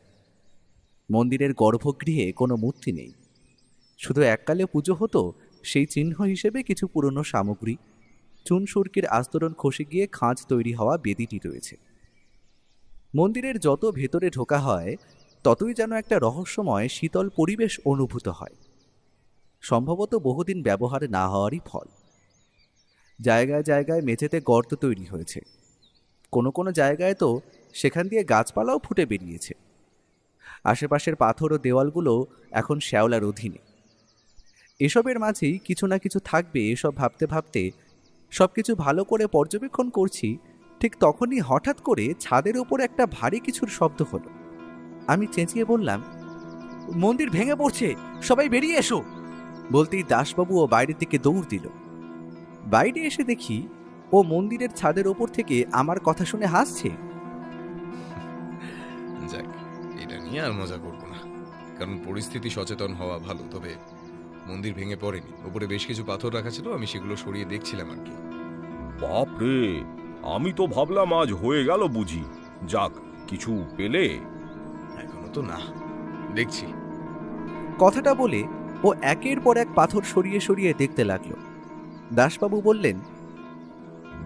মন্দিরের গর্ভগৃহে কোনো মূর্তি নেই, শুধু এককালে পুজো হতো সেই চিহ্ন হিসেবে কিছু পুরনো সামগ্রী, চুন সুরকির আস্তরণ খসে গিয়ে খাঁজ তৈরি হওয়া বেদিটি রয়েছে। মন্দিরের যত ভেতরে ঢোকা হয় ততই যেন একটা রহস্যময় শীতল পরিবেশ অনুভূত হয়, সম্ভবত বহুদিন ব্যবহার না হওয়ারই ফল। জায়গায় জায়গায় মেঝেতে গর্ত তৈরি হয়েছে, কোনো কোনো জায়গায় তো সেখান দিয়ে গাছপালাও ফুটে বেরিয়েছে। আশেপাশের পাথর ও দেওয়ালগুলো এখন শ্যাওলার অধীনে। এসবের মাঝেই কিছু না কিছু থাকবে এসব ভাবতে ভাবতে সবকিছু ভালো করে পর্যবেক্ষণ করছি। ঠিক তখনই হঠাৎ করে ছাদের উপর একটা ভারী কিছুর শব্দ হলো। আমি চেঁচিয়ে বললাম, মন্দির ভেঙে পড়ছে, সবাই বেরিয়ে এসো। বলতেই দাসবাবু ও বাইরের দিকে দৌড় দিল। বাইরে এসে দেখি ও মন্দিরের ছাদের ওপর থেকে আমার কথা শুনে হাসছে। যাক, এটা নিয়ে আর মজা করবো না, কারণ পরিস্থিতি সচেতন হওয়া ভালো। তবে মন্দির ভেঙে পড়েনি, উপরে বেশ কিছু পাথর রাখা ছিল, আমি সেগুলো সরিয়ে দেখছিলাম আর কি। বাপরে, আমি তো ভাবলাম আজ হয়ে গেল বুঝি। যাক, কিছু পেলে? এখনো তো না, দেখছি। কথাটা বলে ও একের পর এক পাথর সরিয়ে সরিয়ে দেখতে লাগলো। দাসবাবু বললেন,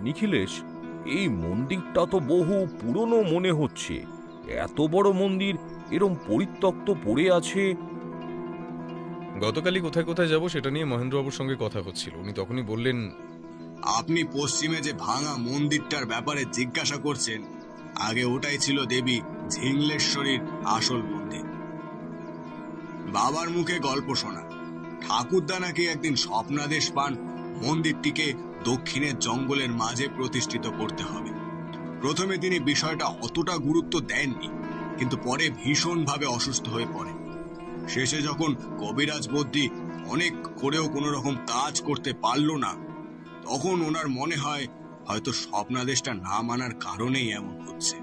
নিখিলেশ, এই মন্দিরটা তো বহু পুরনো মনে হচ্ছে। এত বড় মন্দির এরম পরিত্যক্ত পড়ে আছে। গতকালই কোথায় কোথায় যাব সেটা নিয়ে মহেন্দ্রবাবুর সঙ্গে কথা হচ্ছিল। উনি তখনই বললেন, আপনি পশ্চিমে যে ভাঙা মন্দিরটার ব্যাপারে জিজ্ঞাসা করছেন, আগে ওটাই ছিল দেবী ঝিংলেশ্বরীর আসল মন্দির। বাবার মুখে গল্প শোনা, ঠাকুরদা নাকি একদিন স্বপ্নাদেশ পান মন্দিরটিকে দক্ষিণের জঙ্গলের মাঝে প্রতিষ্ঠিত করতে হবে। প্রথমে তিনি বিষয়টা অতটা গুরুত্ব দেননি, কিন্তু পরে ভীষণভাবে অসুস্থ হয়ে পড়ে। শেষে যখন কবিরাজ বদ্যি অনেক করেও কোনো রকম কাজ করতে পারল না, তখন ওনার মনে হয় হয়তো স্বপ্নাদেশটা না মানার কারণেই এমন হচ্ছে।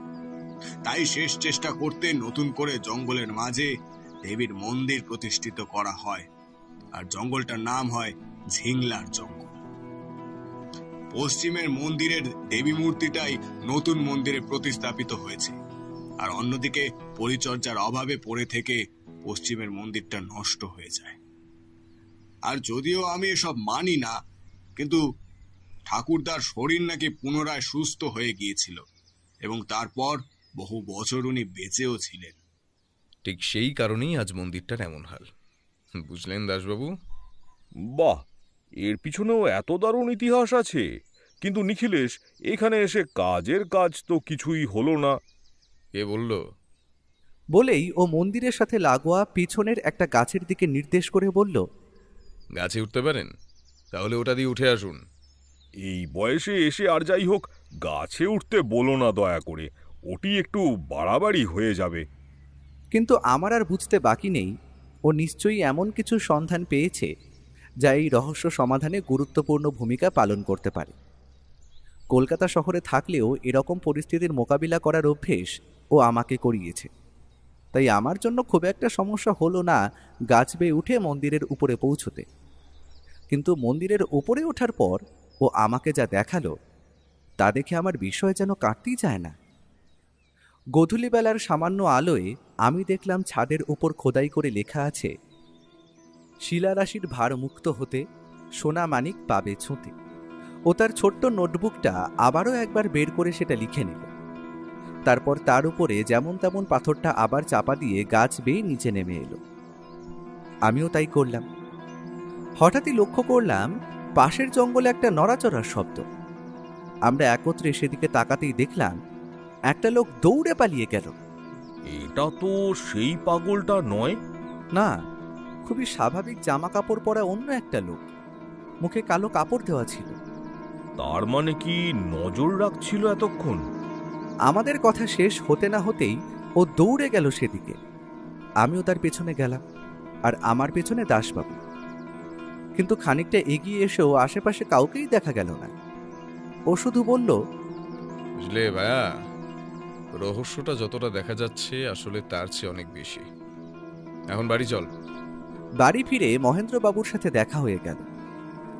তাই শেষ চেষ্টা করতে নতুন করে জঙ্গলের মাঝে দেবীর মন্দির প্রতিষ্ঠিত করা হয়, আর জঙ্গলটার নাম হয় ঝিংলার জঙ্গল। পশ্চিমের মন্দিরের দেবী মূর্তিটাই নতুন মন্দিরে প্রতিস্থাপিত হয়েছে, আর অন্যদিকে পরিচর্যার অভাবে পড়ে থেকে পশ্চিমের মন্দিরটা নষ্ট হয়ে যায়। আর যদিও আমি এসব মানি না, কিন্তু ঠাকুরদার শরীর নাকি পুনরায় সুস্থ হয়ে গিয়েছিল এবং তারপর বহু বছর উনি বেঁচেও ছিলেন। ঠিক সেই কারণেই আজ মন্দিরটার এমন হাল, বুঝলেন দাসবাবু? বাহ, এর পিছনেও এত দারুণ ইতিহাস আছে। কিন্তু নিখিলেশ, এখানে এসে কাজের কাজ তো কিছুই হলো না। কে বলল? বলেই ও মন্দিরের সাথে লাগোয়া পিছনের একটা গাছের দিকে নির্দেশ করে বলল, গাছে উঠতে পারেন? তাহলে ওটা দিয়ে উঠে আসুন। এই বয়সে এসে আর যাই হোক গাছে উঠতে বলো না দয়া করে, ওটি একটু বাড়াবাড়ি হয়ে যাবে। কিন্তু আমার আর বুঝতে বাকি নেই ও নিশ্চয়ই এমন কিছু সন্ধান পেয়েছে যা এই রহস্য সমাধানে গুরুত্বপূর্ণ ভূমিকা পালন করতে পারে। কলকাতা শহরে থাকলেও এরকম পরিস্থিতির মোকাবিলা করার অভ্যেস ও আমাকে করিয়েছে, তাই আমার জন্য খুব একটা সমস্যা হলো না গাছ বেয়ে উঠে মন্দিরের উপরে পৌঁছতে। কিন্তু মন্দিরের উপরে ওঠার পর ও আমাকে যা দেখালো তা দেখে আমার বিস্ময় যেন কাটতেই চায় না। গোধূলিবেলার সামান্য আলোয় আমি দেখলাম ছাদের উপর খোদাই করে লেখা আছে, শিলারাশির ভার মুক্ত হতে সোনা মানিক পাবে ছুঁতে। ও তার ছোট্ট নোটবুকটা আবারও একবার বের করে সেটা লিখে নিল। তারপর তার উপরে যেমন তেমন পাথরটা আবার চাপা দিয়ে গাছ বেয়ে নিচে নেমে এলো। আমিও তাই করলাম। হঠাৎই লক্ষ্য করলাম পাশের জঙ্গলে একটা নড়াচড়ার শব্দ। আমরা একত্রে সেদিকে তাকাতেই দেখলাম একটা লোক দৌড়ে পালিয়ে গেল। এটা তো সেই পাগলটা নয়? না, খুবই স্বাভাবিক জামা কাপড় পরা অন্য একটা লোক, মুখে কালো কাপড় দেওয়া ছিল। তার মানে কি নজর রাখছিল এতক্ষণ? আমাদের কথা শেষ হতে না হতেই ও দৌড়ে গেল সেদিকে। আমিও তার পেছনে গেলাম, আর আমার পেছনে দাসবাবু। কিন্তু খানিকটা এগিয়ে এসেও আশেপাশে কাউকেই দেখা গেল না। ও শুধু বলল, বুঝলে ভাইয়া, রহস্যটা যতটা দেখা যাচ্ছে আসলে তার চেয়ে অনেক বেশি। এখন বাড়ি চল। বাড়ি ফিরে মহেন্দ্রবাবুর সাথে দেখা হয়ে গেল।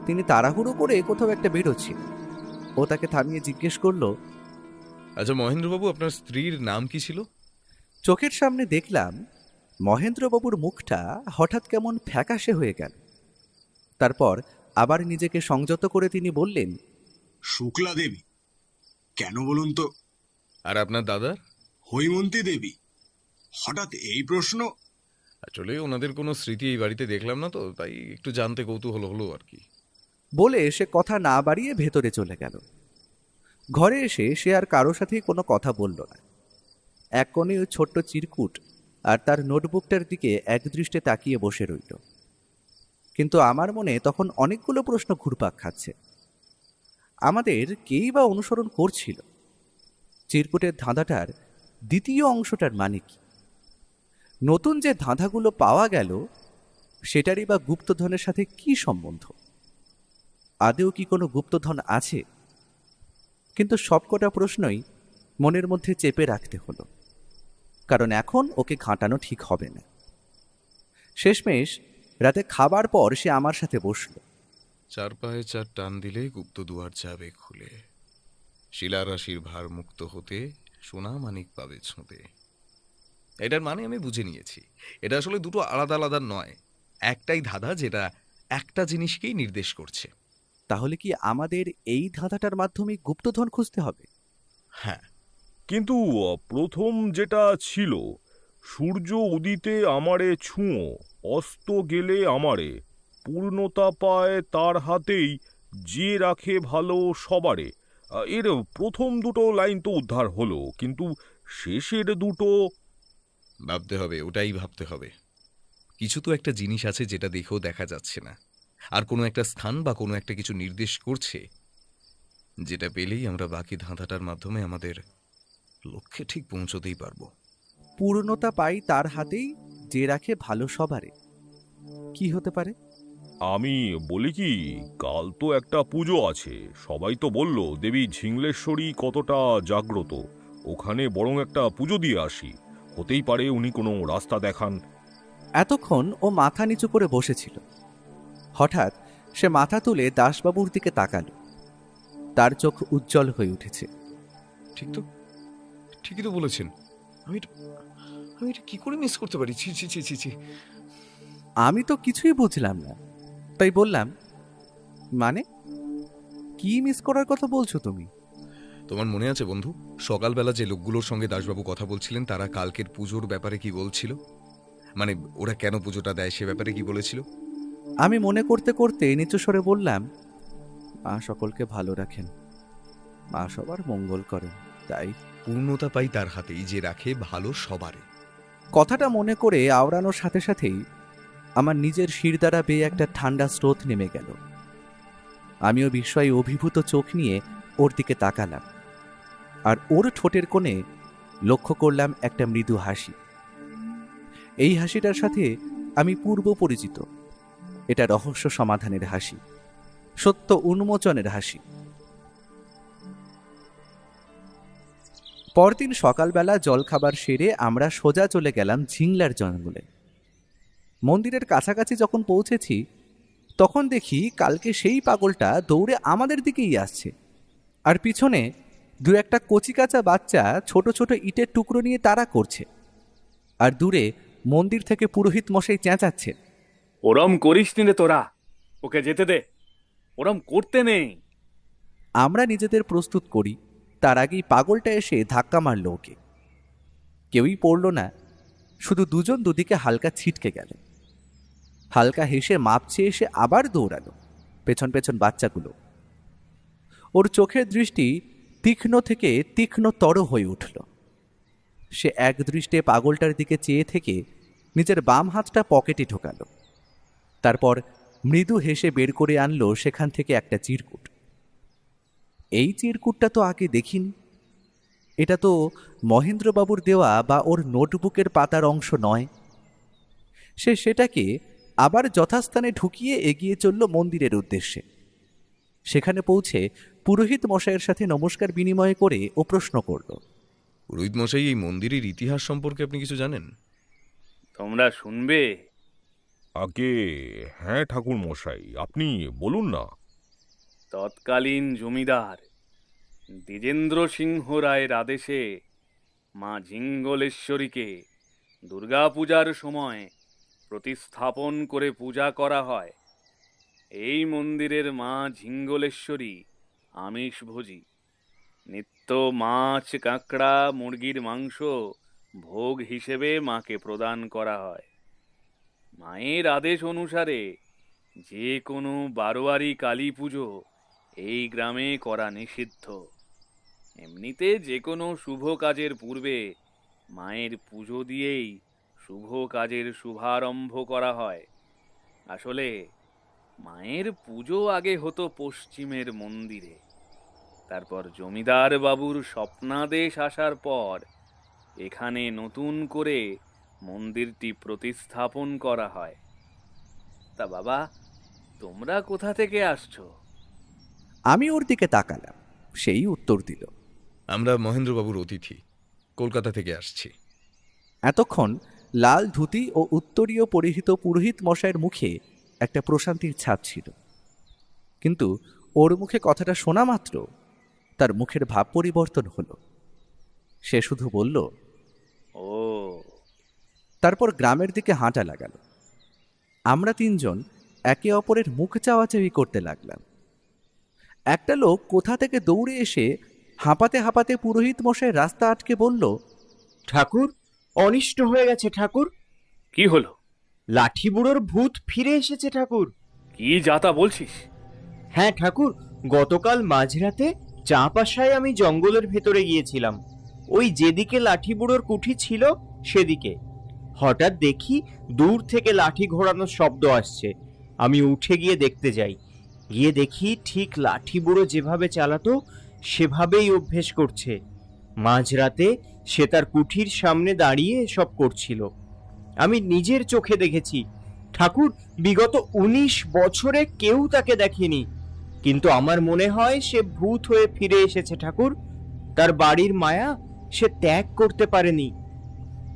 তিনি তাড়াহুড়ো করে কোথাও একটা বেরোচ্ছিলেন। ও তাকে থামিয়ে জিজ্ঞেস করল, আচ্ছা মহেন্দ্রবাবু, আপনার স্ত্রীর নাম কি ছিল? চোখের সামনে দেখলাম মহেন্দ্রবাবুর মুখটা হঠাৎ কেমন ফ্যাকাশে হয়ে গেল। তারপর আবার নিজেকে সংযত করে তিনি বললেন, শুক্লা দেবী। কেন বলুন তো? আর আপনার দাদার? হৈমন্তী দেবী। হঠাৎ এই প্রশ্ন? আসলে ওনাদের কোনো স্মৃতি এই বাড়িতে দেখলাম না তো, তাই একটু জানতে কৌতূহল হলো আর কি। বলে সে কথা না বাড়িয়ে ভেতরে চলে গেল। ঘরে এসে সে আর কারো সাথেই কোনো কথা বলল না। এক কোণে ওই ছোট্ট চিরকুট আর তার নোটবুকটার দিকে একদৃষ্টে তাকিয়ে বসে রইল। কিন্তু আমার মনে তখন অনেকগুলো প্রশ্ন ঘুরপাক খাচ্ছে। আমাদের কেই বা অনুসরণ করছিল? চিরকুটের ধাঁধাটার দ্বিতীয় অংশটার মানে কি? নতুন যে ধাঁধাগুলো পাওয়া গেল সেটারই বা গুপ্তধনের সাথে কি সম্বন্ধ? আদেও কি কোনো গুপ্তধন আছে? কিন্তু সবকটা প্রশ্নই মনের মধ্যে চেপে রাখতে হলো, কারণ এখন ওকে ঘাঁটানো ঠিক হবে না। শেষমেশ রাতে খাবার পর সে আমার সাথে বসল। চার পায়ে চার টান দিলে গুপ্ত দুয়ার যাবে খুলে, শিলারাশির ভার মুক্ত হতে সোনা মানিক পাবে ছুঁতে। এটার মানে আমি বুঝে নিয়েছি, এটা আসলে দুটো আলাদা আলাদা নয়, একটাই ধাঁধা যেটা একটা জিনিসকেই নির্দেশ করছে। তাহলে কি আমাদের এই ধাঁধাটার মাধ্যমে গুপ্তধন খুঁজতে হবে? হ্যাঁ, কিন্তু প্রথম যেটা ছিল, সূর্য উদিতে আমারে ছুঁয়ো, অস্ত গেলে আমারে, পূর্ণতা পায় তার হাতেই, যে রাখে ভালো সবারে। এর প্রথম দুটো লাইন তো উদ্ধার হলো, কিন্তু শেষের দুটো ভাবতে হবে, ওটাই ভাবতে হবে। কিছু তো একটা জিনিস আছে যেটা দেখেও দেখা যাচ্ছে না, আর কোনো একটা স্থান বা কোনো একটা কিছু নির্দেশ করছে, যেটা পেলেই আমরা বাকি ধাঁধাটার মাধ্যমে আমাদের লক্ষ্যে ঠিক পৌঁছতেই পারবো। পূর্ণতা পাই তার হাতেই, যে রাখে ভালো সবারে। কি হতে পারে? আমি বলি কি, কাল তো একটা পুজো আছে। সবাই তো বলল দেবী ঝিংলেশ্বরী কতটা জাগ্রত, ওখানে বরং একটা পুজো দিয়ে আসি। হতেই পারে উনি কোনো রাস্তা দেখান। এতক্ষণ ও মাথা নিচু করে বসেছিল। হঠাৎ সে মাথা তুলে দাসবাবুর দিকে তাকাল। তার চোখ উজ্জ্বল হয়ে উঠেছে। ঠিক তো, ঠিকই তো বলেছেন। আমি এটা কি করে মিস করতে পারি? ছি ছি ছি ছি ছি। আমি তো কিছুই বুঝলাম না, তাই বললাম, মানে কি মিস করার কথা বলছো তুমি? তোমার মনে আছে বন্ধু, সকালবেলা যে লোকগুলোর সঙ্গে দাসবাবু কথা বলছিলেন তারা কালকের পুজোর ব্যাপারে কি বলছিল? মানে ওরা কেন পুজোটা দেয় সে ব্যাপারে কি বলেছিল? আমি মনে করতে করতে নিচু স্বরে বললাম, মা সকলকে ভালো রাখেন, মা সবার মঙ্গল করেন, তাই পূর্ণতা পাই তার হাতেই, যে রাখে ভালো সবারে। কথাটা মনে করে আওড়ানোর সাথে সাথেই আমার নিজের শিরদাঁড়া বেয়ে একটা ঠান্ডা স্রোত নেমে গেল। আমিও বিস্ময়ে অভিভূত চোখ নিয়ে ওর দিকে তাকালাম, আর ওর ঠোঁটের কোণে লক্ষ্য করলাম একটা মৃদু হাসি। এই হাসিটার সাথে আমি পূর্ব পরিচিত। এটা রহস্য সমাধানের হাসি, সত্য উন্মোচনের হাসি। পরদিন সকালবেলা জলখাবার সেরে আমরা সোজা চলে গেলাম ঝিংলার জঙ্গলে। মন্দিরের কাছাকাছি যখন পৌঁছেছি তখন দেখি কালকে সেই পাগলটা দৌড়ে আমাদের দিকেই আসছে, আর পিছনে দু একটা কচিকাঁচা বাচ্চা ছোট ছোট ইটের টুকরো নিয়ে তাড়া করছে, আর দূরে মন্দির থেকে পুরোহিত মশাই চেঁচাচ্ছে, ওরম করিস নি রে তোরা, ওকে যেতে দে, ওরম করতে নেই। আমরা নিজেদের প্রস্তুত করি, তার আগেই পাগলটা এসে ধাক্কা মারল ওকে। কেউই পড়ল না, শুধু দুজন দুদিকে হালকা ছিটকে গেল। হালকা হেসে মাপছে এসে আবার দৌড়ালো পেছন পেছন বাচ্চাগুলো। ওর চোখের দৃষ্টি তীক্ষ্ণ থেকে তীক্ষ্ণতর হয়ে উঠল। সে এক দৃষ্টে পাগলটার দিকে চেয়ে থেকে নিজের বাম হাতটা পকেটে ঢোকালো, তারপর মৃদু হেসে বের করে আনলো সেখান থেকে একটা চিরকুট। এই চিরকুটটা তো আগে দেখিনি। এটা তো মহেন্দ্রবাবুর দেওয়া বা ওর নোটবুকের পাতার অংশ নয়। সে সেটাকে আবার যথাস্থানে ঢুকিয়ে এগিয়ে চলল মন্দিরের উদ্দেশ্যে। সেখানে পৌঁছে পুরোহিত মশাইয়ের সাথে নমস্কার বিনিময় করে ও প্রশ্ন করল, পুরোহিত মশাই, এই মন্দিরের ইতিহাস সম্পর্কে আপনি কিছু জানেন? তোমরা শুনবে? আগে হ্যাঁ ঠাকুর মশাই, আপনি বলুন না। তৎকালীন জমিদার দ্বিজেন্দ্র সিংহ রায়ের আদেশে মা ঝিঙ্গলেশ্বরীকে দুর্গাপূজার সময় প্রতিস্থাপন করে পূজা করা হয়। এই মন্দিরের মা ঝিঙ্গলেশ্বরী আমিষভোজী। নিত্য মাছ, কাঁকড়া, মুরগির মাংস ভোগ হিসেবে মাকে প্রদান করা হয়। মায়ের আদেশ অনুসারে যে কোনো বারোয়ারি কালী পুজো এই গ্রামে করা নিষিদ্ধ। এমনিতে যে কোনো শুভ কাজের পূর্বে মায়ের পুজো দিয়েই শুভ কাজের শুভারম্ভ করা হয়। আসলে মায়ের পুজো আগে হতো পশ্চিমের মন্দিরে, তারপর জমিদার বাবুর স্বপ্নাদেশ আসার পর এখানে নতুন করে মন্দিরটি প্রতিস্থাপন করা হয়। তা বাবা, তোমরা কোথা থেকে আসছো? আমি ওর দিকে তাকালাম, সেই উত্তর দিল, আমরা মহেন্দ্রবাবুর অতিথি, কলকাতা থেকে আসছি। এতক্ষণ লাল ধুতি ও উত্তরীয় পরিহিত পুরোহিত মশাইয়ের মুখে একটা প্রশান্তির ছাপ ছিল, কিন্তু ওর মুখে কথাটা শোনা মাত্র তার মুখের ভাব পরিবর্তন হলো। সে শুধু বলল, ও। তারপর গ্রামের দিকে হাঁটা লাগালো। আমরা তিনজন একে অপরের মুখ চাওয়াচাওয়ি করতে লাগলাম। একটা লোক কোথা থেকে দৌড়ে এসে হাঁপাতে হাঁপাতে পুরোহিত মশাই রাস্তা আটকে বলল, ঠাকুর, অনিষ্ট হয়ে গেছে ঠাকুর। কি হলো? লাঠি বুড়োর ভূত ফিরে এসেছে ঠাকুর। কি যাতা বলছিস? হ্যাঁ ঠাকুর, গতকাল মাঝরাতে চাঁপাশায় আমি জঙ্গলের ভেতরে গিয়েছিলাম। ওই যেদিকে লাঠি বুড়োর কুঠি ছিল সেদিকে। হঠাৎ দেখি দূর থেকে লাঠি ঘোরানোর শব্দ আসছে। আমি উঠে গিয়ে দেখতে যাই। গিয়ে দেখি ঠিক লাঠি বুড়ো যেভাবে চালাতো সেভাবেই অভ্যেস করছে। মাঝরাতে সে তার কুঠির সামনে দাঁড়িয়ে সব করছিল। আমি নিজের চোখে দেখেছি ঠাকুর। বিগত 19 বছরে কেউ তাকে দেখেনি, কিন্তু আমার মনে হয় সে ভূত হয়ে ফিরে এসেছে ঠাকুর। তার বাড়ির মায়া সে ত্যাগ করতে পারেনি।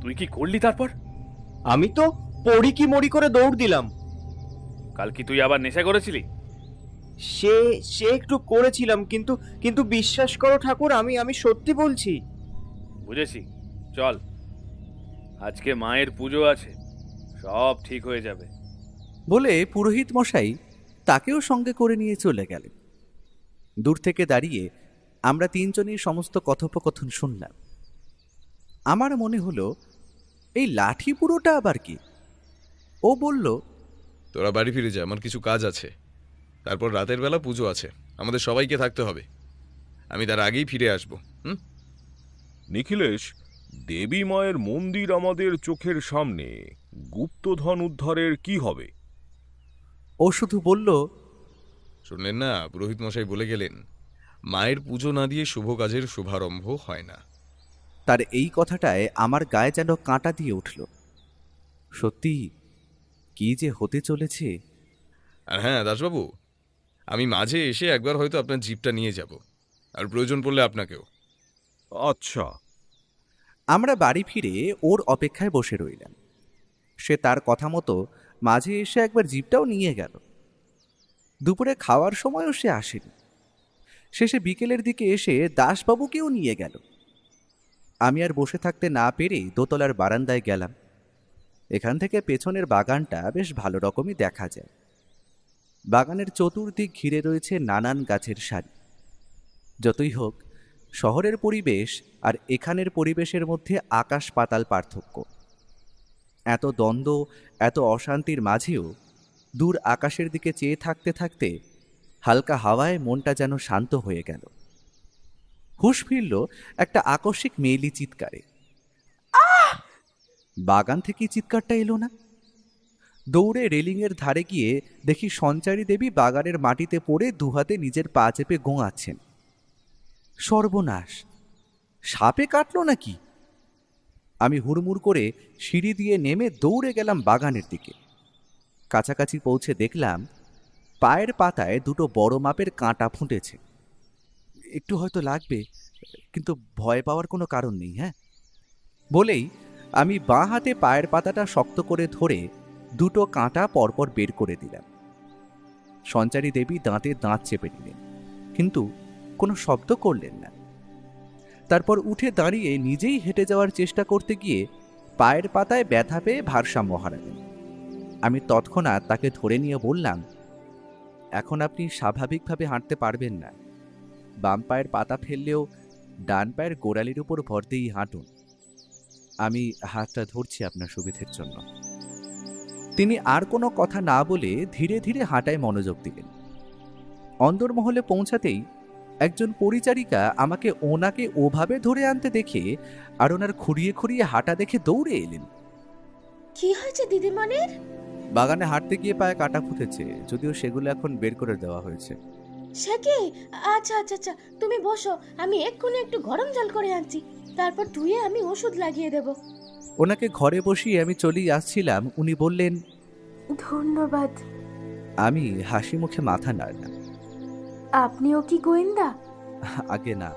তুই কি করলি তারপর? আমি তো পড়ি কি মরি করে দৌড় দিলাম। কাল কি তুই আবার নেশা করেছিলি? সে সে একটু করেছিলাম, কিন্তু কিন্তু বিশ্বাস করো ঠাকুর, আমি সত্যি বলছি। বুঝেছি, চল, আজকে মায়ের পুজো আছে, সব ঠিক হয়ে যাবে। বলে পুরোহিত মশাই তাকেও সঙ্গে করে নিয়ে চলে গেলেন। দূর থেকে দাঁড়িয়ে আমরা তিনজনই সমস্ত কথোপকথন শুনলাম। আমার মনে হলো, এই লাঠি বুড়োটা আবার কি? ও বলল, তোরা বাড়ি ফিরে যা, আমার কিছু কাজ আছে। তারপর রাতের বেলা পুজো আছে, আমাদের সবাইকে থাকতে হবে। আমি তার আগেই ফিরে আসবো। নিখিলেশ, দেবী মায়ের মন্দির আমাদের চোখের সামনে, গুপ্তধন উদ্ধারের কি হবে? ও শুধু বলল, শুনলেন না, পুরোহিত মশাই বলে গেলেন, মায়ের পুজো না দিয়ে শুভ কাজের শুভারম্ভ হয় না। তার এই কথাটায় আমার গায়ে যেন কাঁটা দিয়ে উঠল। সত্যি কি যে হতে চলেছে। আর হ্যাঁ দাসবাবু, আমি মাঝে এসে একবার হয়তো আপনার জিপটা নিয়ে যাব, আর প্রয়োজন পড়লে আপনাকেও। আচ্ছা। আমরা বাড়ি ফিরে ওর অপেক্ষায় বসে রইলাম। সে তার কথা মতো মাঝে এসে একবার জিপটাও নিয়ে গেল। দুপুরে খাওয়ার সময়ও সে আসেনি। শেষে বিকেলের দিকে এসে দাসবাবুকেও নিয়ে গেল। আমি আর বসে থাকতে না পেরে দোতলার বারান্দায় গেলাম। এখান থেকে পেছনের বাগানটা বেশ ভালো রকমই দেখা যায়। বাগানের চতুর্দিক ঘিরে রয়েছে নানান গাছের সারি। যতই হোক, শহরের পরিবেশ আর এখানের পরিবেশের মধ্যে আকাশ পাতাল পার্থক্য। এত দ্বন্দ্ব, এত অশান্তির মাঝেও দূর আকাশের দিকে চেয়ে থাকতে থাকতে হালকা হাওয়ায় মনটা যেন শান্ত হয়ে গেল। হুঁশ ফিরল একটা আকস্মিক মেয়েলি চিৎকারে। বাগান থেকে চিৎকারটা এলো না। দৌড়ে রেলিংয়ের ধারে গিয়ে দেখি সঞ্চারী দেবী বাগানের মাটিতে পড়ে দুহাতে নিজের পা চেপে গোঙাচ্ছেন। সর্বনাশ! সাপে কাটলো নাকি? আমি হুড়মুড় করে সিঁড়ি দিয়ে নেমে দৌড়ে গেলাম বাগানের দিকে। কাছাকাছি পৌঁছে দেখলাম পায়ের পাতায় দুটো বড় মাপের কাঁটা ফুটেছে। একটু হয়তো লাগবে, কিন্তু ভয় পাওয়ার কোনো কারণ নেই। হ্যাঁ, বলেই আমি বাঁ হাতে পায়ের পাতাটা শক্ত করে ধরে দুটো কাঁটা পরপর বের করে দিলাম। সঞ্চারী দেবী দাঁতে দাঁত চেপে নিলেন, কিন্তু কোনো শব্দ করলেন না। তারপর উঠে দাঁড়িয়ে নিজেই হেঁটে যাওয়ার চেষ্টা করতে গিয়ে পায়ের পাতায় ব্যথা পেয়ে ভারসাম্য হারালেন। আমি তৎক্ষণাৎ তাকে ধরে নিয়ে বললাম, এখন আপনি স্বাভাবিকভাবে হাঁটতে পারবেন না। বাম পায়ের পাতা ফেললেও ডান পায়ের গোড়ালির উপর ভর দিয়েই হাঁটুন। আমি হাতটা ধরছি আপনার সুবিধের জন্য। তিনি আর কোনো কথা না বলে ধীরে ধীরে হাঁটায় মনোযোগ দিলেন। অন্দরমহলে পৌঁছাতেই একজন পরিচারিকা আমাকে ওনাকে ওভাবে ধরে আনতে দেখে আর ওনার খুঁড়িয়ে খুঁড়িয়ে হাঁটা দেখে দৌড়ে এলেন। কি হয়েছে দিদিমণির? বাগানে হাঁটতে গিয়ে পায়ে কাটা ফুটেছে, যদিও সেগুলো এখন বের করে দেওয়া হয়েছে। সে কি? আচ্ছা আচ্ছা আচ্ছা, তুমি বসো, আমি এক্ষুনি একটু গরম জল করে আনছি, তারপর ধুয়ে আমি ওষুধ লাগিয়ে দেব। ওনাকে ঘরে বসিয়ে আমি চলেই আসছিলাম, উনি বললেন, ধন্যবাদ। আমি হাসি মুখে মাথা নাড়লাম। আপনিও কি গোয়েন্দা? আগে না,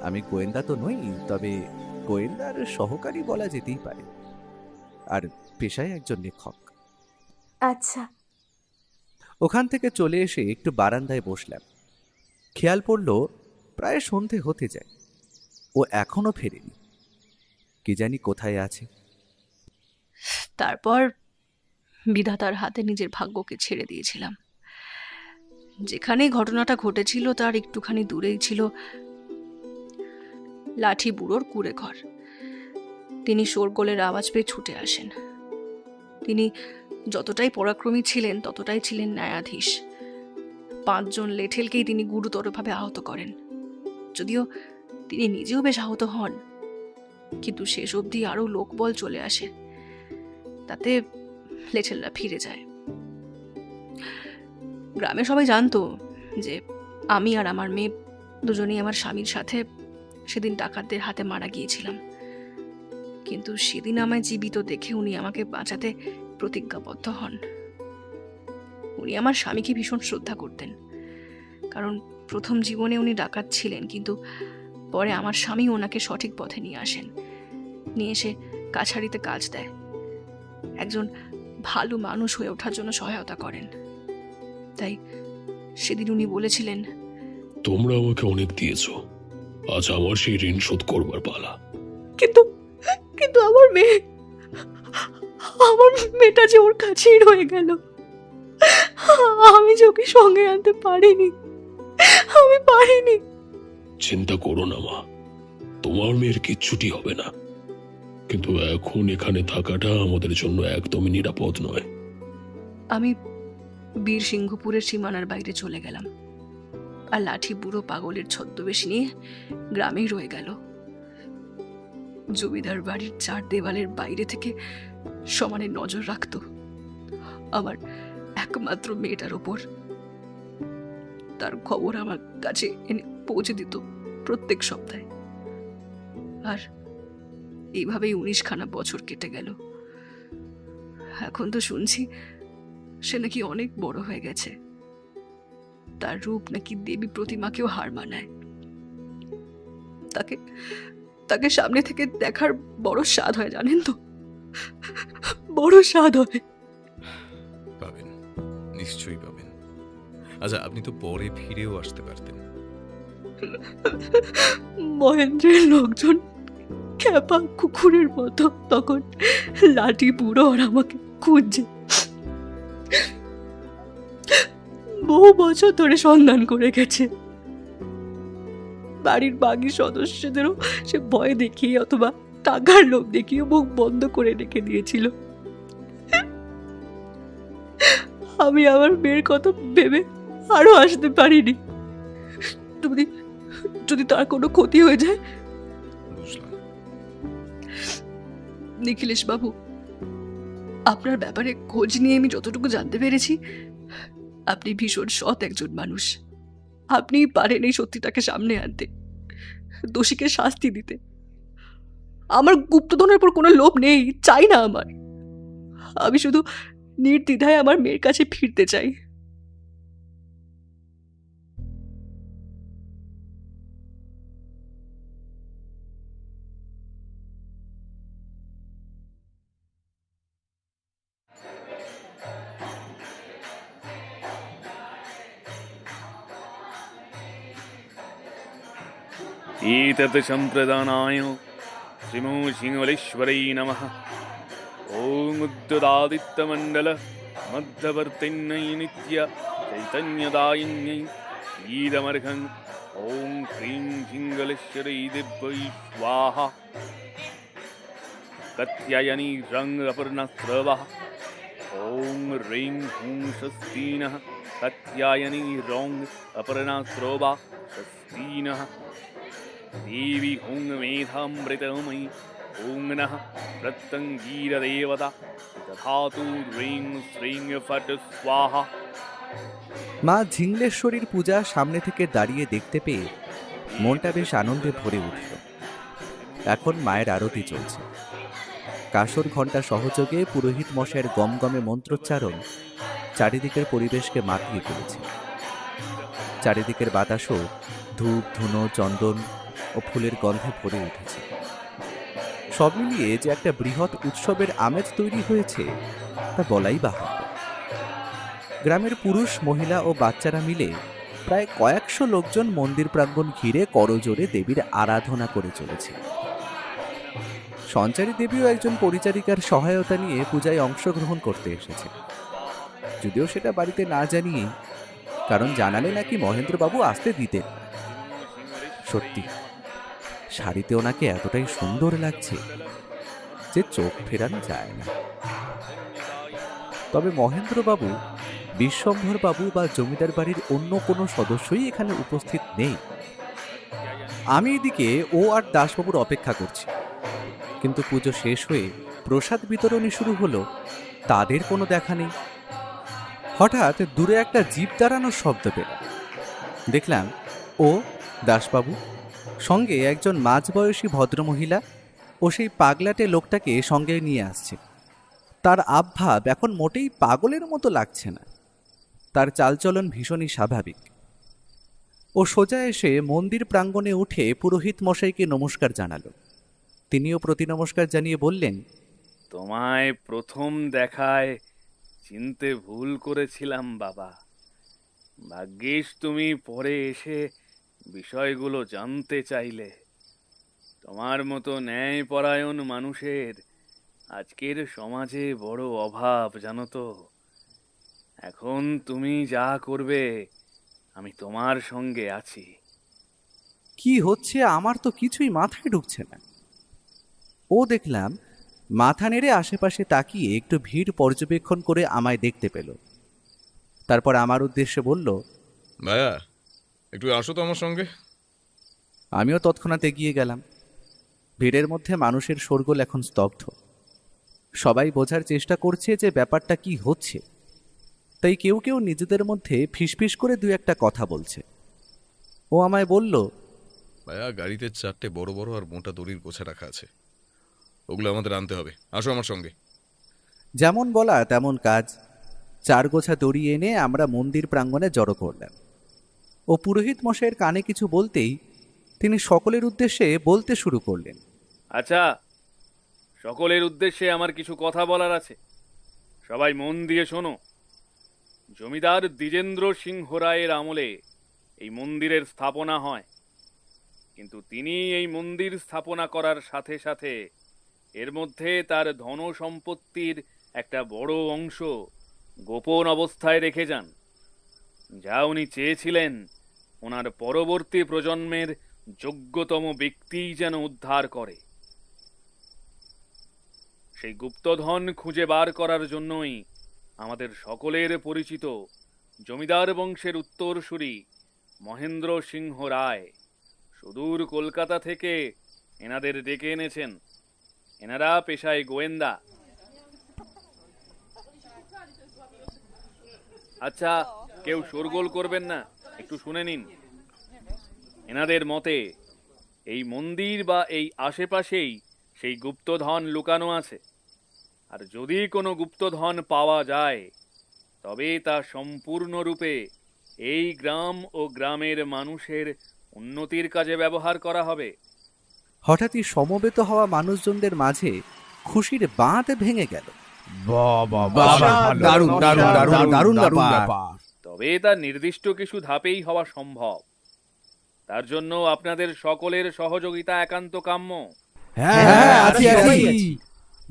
আমি গোয়েন্দা তো নই, তবে গোয়েন্দার সহকারী বলা যেতেই পারে, আর পেশায় একজন লেখক। আচ্ছা। ওখান থেকে চলে এসে একটু বারান্দায় বসলাম। খেয়াল পড়ল প্রায় সন্ধে হতে যায়, ও এখনো ফেরেনি। কি জানি কোথায় আছে। তারপর বিধাতার হাতে নিজের ভাগ্যকে ছেড়ে দিয়েছিলাম। যেখানে ঘটনাটা ঘটেছিল তার একটুখানি দূরেই ছিল লাঠি বুড়োর কুঁড়ে ঘর। তিনি শোরগোলের আওয়াজ পেয়ে ছুটে আসেন। তিনি যতটাই পরাক্রমী ছিলেন ততটাই ছিলেন ন্যায়াধীশ। 5 জন লেঠেলকেই তিনি গুরুতরভাবে আহত করেন। যদিও তিনি নিজেও বেশ আহত হন, কিন্তু শেষ অবধি আরও লোকবল চলে আসে, তাতে লেঠেলরা ফিরে যায়। গ্রামে সবাই জানতো যে আমি আর আমার মেয়ে দুজনেই আমার স্বামীর সাথে সেদিন ডাকাতদের হাতে মারা গিয়েছিলাম। কিন্তু সেদিন আমায় জীবিত দেখে উনি আমাকে বাঁচাতে প্রতিজ্ঞাবদ্ধ হন। উনি আমার স্বামীকে ভীষণ শ্রদ্ধা করতেন, কারণ প্রথম জীবনে উনি ডাকাত ছিলেন, কিন্তু পরে আমার স্বামী ওনাকে সঠিক পথে নিয়ে আসেন, নিয়ে এসে কাছারিতে কাজ দেয়, একজন ভালো মানুষ হয়ে ওঠার জন্য সহায়তা করেন। তাই সেদিন উনি বলেছিলেন, তোমরা আমাকে অনেক দিয়েছ, আজ আমার সেই ঋণ শোধ করবার পালা। কিন্তু কিন্তু আমার মেয়েটা যে ওর কাছেই রয়ে গেল। আমি যে ওকে সঙ্গে আনতে পারিনি, আমি পারিনি। চিন্তা করো না মা, তোমার মেয়ের কিচ্ছুটি হবে না। কিন্তু এখন এখানে থাকাটা আমাদের জন্য একদমই নিরাপদ নয়। আমি বীর সিংহপুরের সীমানার বাইরে চলে গেলাম, আর লাঠি বুড়ো পাগলের ছদ্মবেশ নিয়ে গ্রামেই রয়ে গেল। জমিদার বাড়ির 4 দেওয়ালের বাইরে থেকে সমানে নজর রাখত আমার একমাত্র মেয়েটার ওপর। তার খবর আমার কাছে এনে পৌঁছে দিত প্রত্যেক সপ্তাহে। আর এইভাবেই 19খানা বছর কেটে গেল। এখন তো শুনছি সে নাকি অনেক বড় হয়ে গেছে। তার রূপ নাকি দেবী প্রতিমাকেও হার মানায়। তাকে তাকে সামনে থেকে দেখার বড় স্বাদ হয়, জানেন তো, বড় স্বাদ হয়। পাবেন, নিশ্চয়ই পাবেন। আচ্ছা, আপনি তো পরে ফিরেও আসতে পারতেন। মহেন্দ্রের লোকজন খ্যাপা কুকুরের মতো তখন লাঠি বুড়ো আর আমাকে খুঁজছে। বহু বছর ধরে সন্ধান করে গেছে। বাড়ির বাকি সদস্যদেরও সে ভয় দেখিয়ে অথবা টাকার লোভ দেখিয়ে মুখ বন্ধ করে রেখে দিয়েছিল। আমি আমার মেয়ের কথা ভেবে আরো আসতে পারিনি। যদি তার কোনো ক্ষতি হয়ে যায়। নিখিলেশ বাবু, আপনার ব্যাপারে খোঁজ নিয়ে আমি যতটুকু জানতে পেরেছি, আপনি ভীষণ সৎ একজন মানুষ। আপনিই পারেন এই সত্যিটাকে সামনে আনতে, দোষীকে শাস্তি দিতে। আমার গুপ্তধনের উপর কোনো লোভ নেই, চাই না আমার। আমি শুধু নির্দ্বিধায় আমার মেয়ের কাছে ফিরতে চাই। एतत् सम्प्रदानाय श्रीमो सिंहलेश्वरै नमः। ॐ उद्युदादित्यमण्डल मध्यवर्तिन्यै नित्य चैतन्यदायिन्यै ईदमर्घं। ॐ ह्रीं सिंहलेश्वरै दिव्यै स्वाहा। कत्यायनी रङ्ग अपर्णस्रवः। ॐ ह्रीं हुं स्वस्तिनः। कत्यायनी रौङ् अपर्णस्रवा स्वस्तिनः। देवी हुं मेधामृतमयि। ॐ नः प्रत्यङ्गीरदेवता दधातु ह्रीं श्रीं फट् स्वाहा। মা ঝিংলেশ্বরীর পূজা সামনে থেকে দাঁড়িয়ে দেখতে পেয়ে মনটা বেশ আনন্দে ভরে উঠল। এখন মায়ের আরতি চলছে। কাসর ঘণ্টা সহযোগে পুরোহিত মশাইয়ের গমগমে মন্ত্রোচ্চারণ চারিদিকের পরিবেশকে মাতিয়ে তুলেছে। চারিদিকের বাতাসও ধূপ, ধুনো, চন্দন ও ফুলের গন্ধে ভরে উঠেছে। সব মিলিয়ে যে একটা বৃহৎ উৎসবের আমেজ তৈরি হয়েছে তা বলাই বাহুল্য। গ্রামের পুরুষ, মহিলা ও বাচ্চারা মিলে প্রায় কয়েকশো লোকজন মন্দির প্রাঙ্গণ ঘিরে করজোড়ে দেবীর আরাধনা করে চলেছে। সঞ্চারী দেবীও একজন পরিচারিকার সহায়তা নিয়ে পূজায় অংশগ্রহণ করতে এসেছে, যদিও সেটা বাড়িতে না জানিয়ে, কারণ জানালে নাকি মহেন্দ্রবাবু আসতে দিতেন না। সত্যি শাড়িতে ওনাকে এতটাই সুন্দর লাগছে যে চোখ ফেরানো যায় না। তবে মহেন্দ্রবাবু, বিশ্বম্ভরবাবু বা জমিদার বাড়ির অন্য কোনো সদস্যই এখানে উপস্থিত নেই। আমি এদিকে ও আর দাসবাবুর অপেক্ষা করছি, কিন্তু পুজো শেষ হয়ে প্রসাদ বিতরণী শুরু হলো, তাদের কোনো দেখা নেই। হঠাৎ দূরে একটা জিপ দাঁড়ানোর শব্দ পেলাম। দেখলাম ও দাসবাবু সঙ্গে একজন মাঝবয়সী ভদ্রমহিলা ও সেই পাগলাটে লোকটাকে সঙ্গে নিয়ে আসছে। তার আবভাব এখন মোটেই পাগলের মতো লাগছে না। তার চালচলন ভীষণই স্বাভাবিক। ও সোজা এসে মন্দির প্রাঙ্গণে উঠে পুরোহিত মশাইকে নমস্কার জানালো। তিনিও প্রতি নমস্কার জানিয়ে বললেন, তোমায় প্রথম দেখায় চিনতে ভুল করেছিলাম বাবা। ভাগ্যিস তুমি পরে এসে বিষয়গুলো জানতে চাইলে। তোমার মতো ন্যায়পরায়ণ মানুষের আজকের সমাজে বড় অভাব, জানো তো। এখন তুমি যা করবে আমি তোমার সঙ্গে আছি। কি হচ্ছে আমার তো কিছুই মাথায় ঢুকছে না। ও দেখলাম মাথা নেড়ে আশেপাশে তাকিয়ে একটু ভিড় পর্যবেক্ষণ করে আমায় দেখতে পেল। তারপর আমার উদ্দেশ্যে বলল, ভাইয়া একটু আসো তো আমার সঙ্গে। আমিও তৎক্ষণাৎ এগিয়ে গেলাম। ভিড়ের মধ্যে মানুষের শোরগোল এখন স্তব্ধ। সবাই বোঝার চেষ্টা করছে যে ব্যাপারটা কি হচ্ছে, তাই কেউ কেউ নিজেদের মধ্যে ফিসফিস করে দু একটা কথা বলছে। ও আমায় বলল, ভাইয়া গাড়িতে 4টে বড় বড় আর মোটা দড়ির গোছা রাখা আছে, ওগুলো আমাদের আনতে হবে, আসো আমার সঙ্গে। যেমন বলা তেমন কাজ। 4 গোছা দড়ি এনে আমরা মন্দির প্রাঙ্গণে জড়ো করলাম। ও পুরোহিত মশাইয়ের কানে কিছু বলতেই তিনি সকলের উদ্দেশ্যে বলতে শুরু করলেন, আচ্ছা, সকলের উদ্দেশ্যে আমার কিছু কথা বলার আছে, সবাই মন দিয়ে শোনো। জমিদার দ্বিজেন্দ্র সিংহ রায়ের আমলে এই মন্দিরের স্থাপনা হয়, কিন্তু তিনি এই মন্দির স্থাপনা করার সাথে সাথে এর মধ্যে তার ধন সম্পত্তির একটা বড় অংশ গোপন অবস্থায় রেখে যান, যা উনি চেয়েছিলেন ওনার পরবর্তী প্রজন্মের যোগ্যতম ব্যক্তিই যেন উদ্ধার করে। সেই গুপ্তধন খুঁজে বার করার জন্যই আমাদের সকলের পরিচিত জমিদার বংশের উত্তরসূরি মহেন্দ্র সিংহ রায় সুদূর কলকাতা থেকে এনাদের ডেকে এনেছেন। এনারা পেশায় গোয়েন্দা। আচ্ছা, কেউ শোরগোল করবেন না, একটু শুনে নিন। এনাদের মতে এই মন্দির বা এই আশেপাশেই সেই গুপ্তধন লুকানো আছে, আর যদি কোনো গুপ্তধন পাওয়া যায় তবে তা সম্পূর্ণরূপে এই গ্রাম ও গ্রামের মানুষের উন্নতির কাজে ব্যবহার করা হবে। হঠাৎই সমবেত হওয়া মানুষজনদের মাঝে খুশির বাঁধ ভেঙে গেল। তবে তা নির্দিষ্ট কিছু ধাপেই হওয়া সম্ভব। তার জন্য আপনাদের সকলের সহযোগিতা একান্ত কাম্য।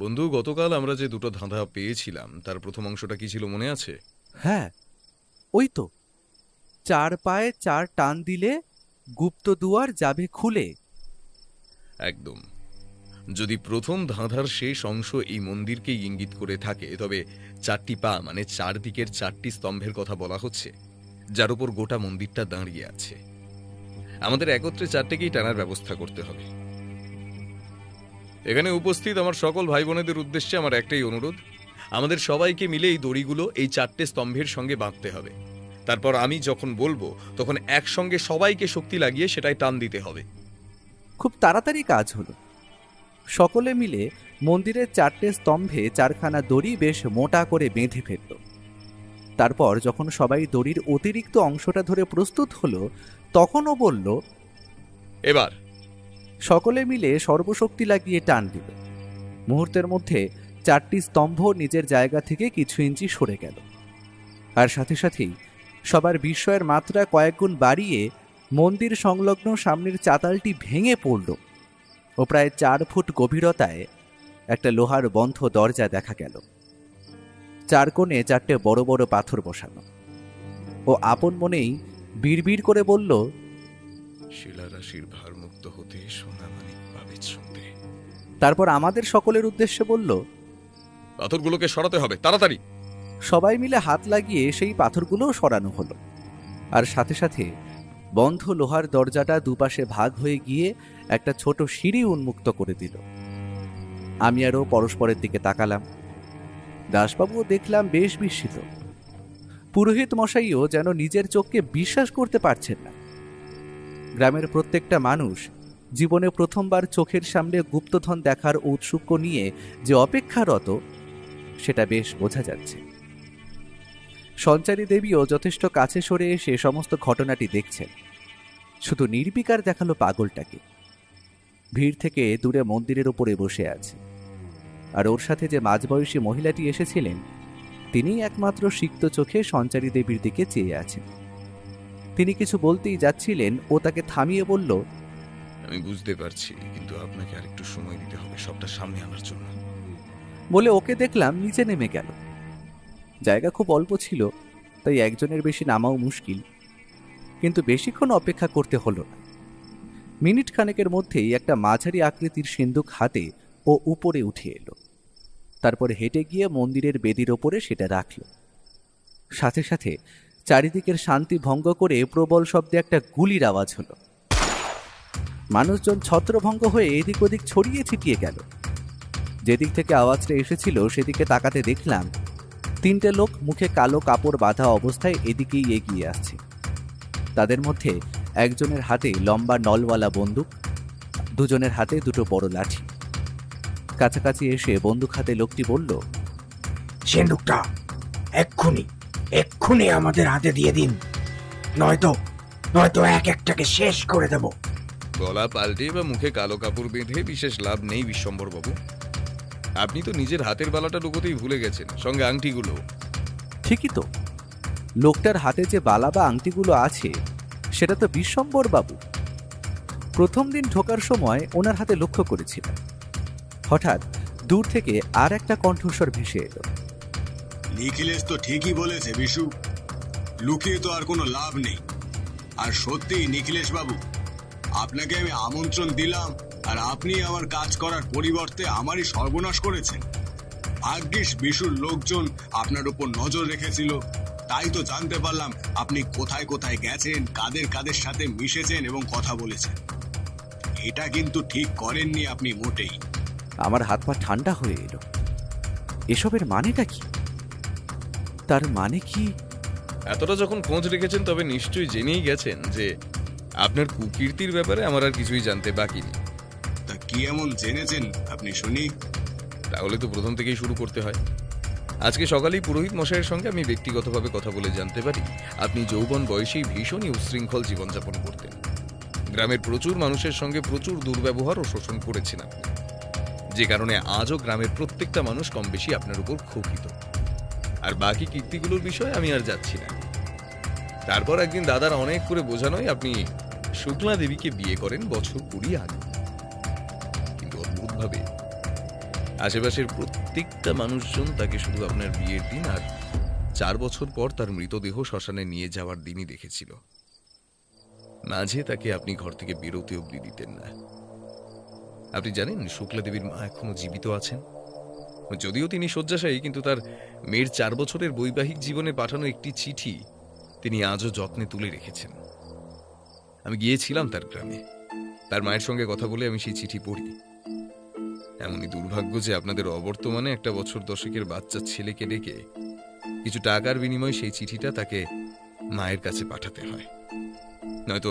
বন্ধু, গতকাল আমরা যে 2টো ধাঁধা পেয়েছিলাম তার প্রথম অংশটা কি ছিল মনে আছে? হ্যাঁ, ওই তো, 4 পায়ে 4 টান দিলে গুপ্ত দুয়ার যাবে খুলে। একদম। যদি প্রথম ধাঁধার শেষ অংশ এই মন্দিরকে ইঙ্গিত করে থাকে, তবে 4টি পা মানে 4 দিকের 4টি স্তম্ভের কথা বলা হচ্ছে, যার উপর গোটা মন্দিরটা দাঁড়িয়ে আছে। আমাদের একত্রে 4টেকেই টানার ব্যবস্থা করতে হবে। এখানে উপস্থিত আমার সকল ভাই বোনেদের উদ্দেশ্যে আমার একটাই অনুরোধ, আমাদের সবাইকে মিলে এই দড়িগুলো এই 4টে স্তম্ভের সঙ্গে বাঁধতে হবে। তারপর আমি যখন বলবো তখন একসঙ্গে সবাইকে শক্তি লাগিয়ে সেটাই টান দিতে হবে। খুব তাড়াতাড়ি কাজ হলো। সকলে মিলে মন্দিরের 4টে স্তম্ভে 4খানা দড়ি বেশ মোটা করে বেঁধে ফেলল। তারপর যখন সবাই দড়ির অতিরিক্ত অংশটা ধরে প্রস্তুত হলো, তখনও বলল, এবার সকলে মিলে সর্বশক্তি লাগিয়ে টান দিল। মুহূর্তের মধ্যে 4টি স্তম্ভ নিজের জায়গা থেকে কিছু ইঞ্চি সরে গেল, আর সাথে সাথেই সবার বিস্ময়ের মাত্রা কয়েক গুণ বাড়িয়ে মন্দির সংলগ্ন সামনের চাতালটি ভেঙে পড়ল ও প্রায় 4 ফুট গভীরতায় একটা লোহার বন্ধ দরজা দেখা গেল। 4 কোণে 4টে বড় বড় পাথর বসানো। ও আপন মনেই বিড়বিড় করে বলল, শিলারাশির ভারমুক্ত হতে সোনামানিক পাবে ছুঁতে। তারপর আমাদের সকলের উদ্দেশ্যে বলল, পাথরগুলোকে সরাতে হবে তাড়াতাড়ি। সবাই মিলে হাত লাগিয়ে সেই পাথরগুলো সরানো হলো, আর সাথে সাথে বন্ধ লোহার দরজাটা দুপাশে ভাগ হয়ে গিয়ে একটা ছোট সিঁড়ি উন্মুক্ত করে দিল। আমি আরও পরস্পরের দিকে তাকালাম। দাসবাবুও দেখলাম বেশ বিস্মিত। পুরোহিত মশাইও যেন নিজের চোখকে বিশ্বাস করতে পারছেন না। গ্রামের প্রত্যেকটা মানুষ জীবনে প্রথমবার চোখের সামনে গুপ্তধন দেখার ঔৎসুক্য নিয়ে যে অপেক্ষারত, সেটা বেশ বোঝা যাচ্ছে। সঞ্চারী দেবীও যথেষ্ট কাছে সরে এসে সমস্ত ঘটনাটি দেখছেন। শুধু নির্বিকার দেখালো পাগলটাকে। ভিড় থেকে দূরে মন্দিরের উপরে বসে আছে, আর ওর সাথে যে মাঝবয়সী মহিলাটি এসেছিলেন, তিনিই একমাত্র সিক্ত চোখে সঞ্চারী দেবীর দিকে চেয়ে আছেন। তিনি কিছু বলতেই যাচ্ছিলেন, ও তাকে থামিয়ে বলল, আমি বুঝতে পারছি, কিন্তু আপনাকে আরেকটু সময় দিতে হবে সবটা সামনে আনার জন্য। বলে ওকে দেখলাম নিচে নেমে গেল। জায়গা খুব অল্প ছিল, তাই একজনের বেশি নামাও মুশকিল, কিন্তু বেশিক্ষণ অপেক্ষা করতে হলো না। মিনিট খানেকের মধ্যেই একটা মাঝারি আকৃতির সিন্দুক হাতে ও উপরে উঠে এলো। তারপর হেঁটে গিয়ে মন্দিরের বেদির ওপরে সেটা রাখল। সাথে সাথে চারিদিকের শান্তি ভঙ্গ করে প্রবল শব্দে একটা গুলির আওয়াজ হলো। মানুষজন ছত্রভঙ্গ হয়ে এদিক ওদিক ছড়িয়ে ছিটিয়ে গেল। যেদিক থেকে আওয়াজটা এসেছিল সেদিকে তাকাতে দেখলাম 3টে লোক মুখে কালো কাপড় বাঁধা অবস্থায় এদিকেই এগিয়ে আসছে। তাদের মধ্যে একজনের হাতে লম্বা নলওয়ালা বন্দুক, দুজনের হাতে দুটো বড় লাঠি। কাছাকাছি এসে বন্দুক হাতে লোকটি বলল, সিন্দুকটা এক্ষুনি আমাদের হাতে দিয়ে দিন, নয়তো এক একটাকে শেষ করে দেব। গলা পাল্টে বা মুখে কালো কাপড় বেঁধে বিশেষ লাভ নেই বিশ্বম্বর বাবু। আপনি তো নিজের হাতের বালাটা ঢুকোতেই ভুলে গেছেন, সঙ্গে আংটিগুলো। ঠিকই তো, লোকটার হাতে যে বালা বা আংটিগুলো আছে সেটা তো বিশ্বম্বর বাবু। প্রথম দিন ঢোকার সময় ওনার হাতে লক্ষ্য করেছিলাম। হঠাৎ দূর থেকে আর একটা কণ্ঠস্বর ভেসে এলো, নিখিলেশ তো ঠিকই বলেছে বিশু, লুকিয়ে তো আর কোনো লাভ নেই। আর সত্যি নিখিলেশ বাবু, আপনাকে আমি আমন্ত্রণ দিলাম আর আপনি আমার কাজ করার পরিবর্তে আমারই সর্বনাশ করেছেন। ভাগ্যিস বিশুর লোকজন আপনার উপর নজর রেখেছিল, তাই তো জানতে পারলাম আপনি কোথায় কোথায় গেছেন, কাদের সাথে মিশেছেন এবং কথা বলেছেন। এটা কিন্তু ঠিক করেননি আপনি মোটেই। আমার হাত পা ঠান্ডা হয়ে এলো। এসবের মানেটা কি? তার মানে কি? এতটা যখন খোঁজ রেখেছেন তবে নিশ্চয়ই জেনেই গেছেন যে আপনার কুকীর্তির ব্যাপারে আমার আর কিছুই জানতে বাকি নেই। তা কি এমন জেনেছেন আপনি শুনি? তাহলে তো প্রথম থেকেই শুরু করতে হয়। আজকে সকালেই পুরোহিত মশাইয়ের সঙ্গে আমি ব্যক্তিগতভাবে কথা বলে জানতে পারি আপনি যৌবন বয়সেই ভীষণই উচ্ছৃঙ্খল জীবনযাপন করতেন। গ্রামের প্রচুর মানুষের সঙ্গে প্রচুর দুর্ব্যবহার ও শোষণ করেছেন আপনি, যে কারণে আজও গ্রামের প্রত্যেকটা মানুষ কম বেশি আপনার উপর ক্ষোভিত। আর বাকি কীর্তিগুলোর বিষয়ে আমি আর যাচ্ছি না। তারপর একদিন দাদার অনেক করে বোঝানোয় আপনি শুক্লা দেবীকে বিয়ে করেন বছর 20 আগে। কিন্তু অদ্ভুতভাবে আশেপাশের প্রত্যেকটা মানুষজন তাকে শুধু আপনার বিয়ের দিন আর 4 বছর পর তার মৃতদেহ শ্মশানে নিয়ে যাওয়ার দিনই দেখেছিল। মাঝে তাকে আপনি ঘর থেকে বেরোতে অবধি দিতেন না। আপনি জানেন শুক্লা দেবীর মা এখনো জীবিত আছেন। যদিও তিনি শয্যাশায়ী, কিন্তু তার মেয়ের 4 বছরের বৈবাহিক জীবনে পাঠানো একটি চিঠি তিনি আজও যত্নে তুলে রেখেছেন। আমি গিয়েছিলাম তার গ্রামে, তার মায়ের সঙ্গে কথা বলে আমি সেই চিঠি পড়ি। এমনই দুর্ভাগ্য যে আপনাদের অবর্তমানে একটা বছর 10-এর বাচ্চা ছেলেকে ডেকে কিছু টাকার বিনিময়ে সেই চিঠিটা তাকে মায়ের কাছে পাঠাতে হয়, নয়তো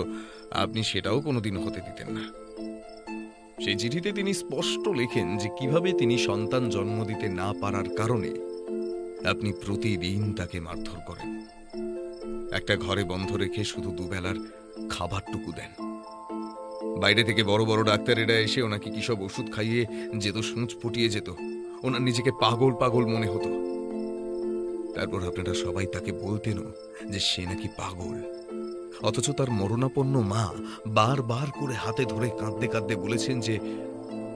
আপনি সেটাও কোনোদিন হতে দিতেন না। সেই চিঠিতে তিনি স্পষ্ট লেখেন যে কিভাবে তিনি সন্তান জন্ম দিতে না পারার কারণে আপনি প্রতিদিন তাকে মারধর করেন। একটা ঘরে বন্ধ রেখে শুধু দুবেলার খাবারটুকু দেন। বাইরে থেকে বড় বড় ডাক্তারেরা এসে ওনাকে কি সব ওষুধ খাইয়ে যেত, সূঁচ ফুটিয়ে যেত। ওনার নিজেকে পাগল পাগল মনে হতো। তারপর আপনারা সবাই তাকে বলতেনও যে সে নাকি পাগল, অথচ তার মরণাপন্ন মা বারবার করে হাতে ধরে কাঁদতে কাঁদতে বলেছেন যে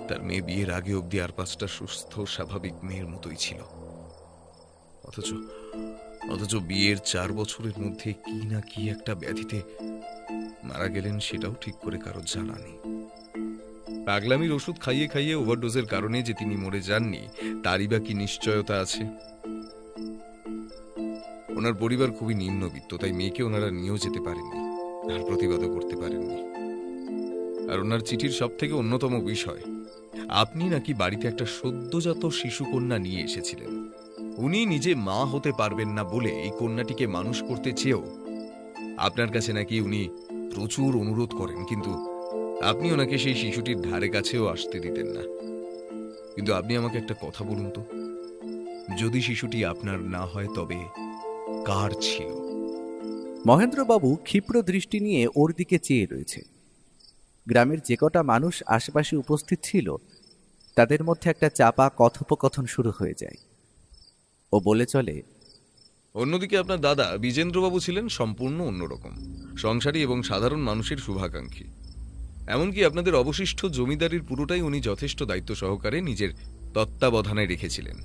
তার মেয়ে বিয়ের আগে অবধি আর 5টা সুস্থ স্বাভাবিক মেয়ের মতোই ছিল। অথচ বিয়ের 4 বছরের মধ্যে কি না কি একটা ব্যাধিতে মারা গেলেন সেটাও ঠিক করে কারো জানা নেই। পাগলামির ওষুধ খাইয়ে খাইয়ে ওভারডোজের কারণে যে তিনি মরে যাননি তারই বা কি নিশ্চয়তা আছে? ওনার পরিবার খুবই নিম্নবিত্ত, তাই মেয়েকে ওনারা নিয়েও যেতে পারেননি আর প্রতিবাদও করতে পারেননি। আর ওনার চিঠির সব থেকে অন্যতম বিষয়, আপনি নাকি বাড়িতে একটা সদ্যজাত শিশু কন্যা নিয়ে এসেছিলেন। উনি নিজে মা হতে পারবেন না বলে এই কন্যাটিকে মানুষ করতে চেয়েও আপনার কাছে নাকি উনি প্রচুর অনুরোধ করেন, কিন্তু আপনি ওনাকে সেই শিশুটির ধারে কাছেও আসতে দিতেন না। কিন্তু আপনি আমাকে একটা কথা বলুন তো, যদি শিশুটি আপনার না হয় তবে কার ছিল? মহেন্দ্রবাবু ক্ষিপ্র দৃষ্টি নিয়ে ওর দিকে চেয়ে রয়েছে। গ্রামের যে কটা মানুষ আশেপাশে উপস্থিত ছিল তাদের মধ্যে একটা চাপা কথোপকথন শুরু হয়ে যায়। ও বলে চলে, অন্যদিকে আপনার দাদা বিজেন্দ্রবাবু ছিলেন সম্পূর্ণ অন্যরকম, সংসারী এবং সাধারণ মানুষের শুভাকাঙ্ক্ষী। এমনকি আপনাদের অবশিষ্ট জমিদারির পুরোটাই উনি যথেষ্ট দায়িত্ব সহকারে নিজের তত্ত্বাবধানে রেখেছিলেন।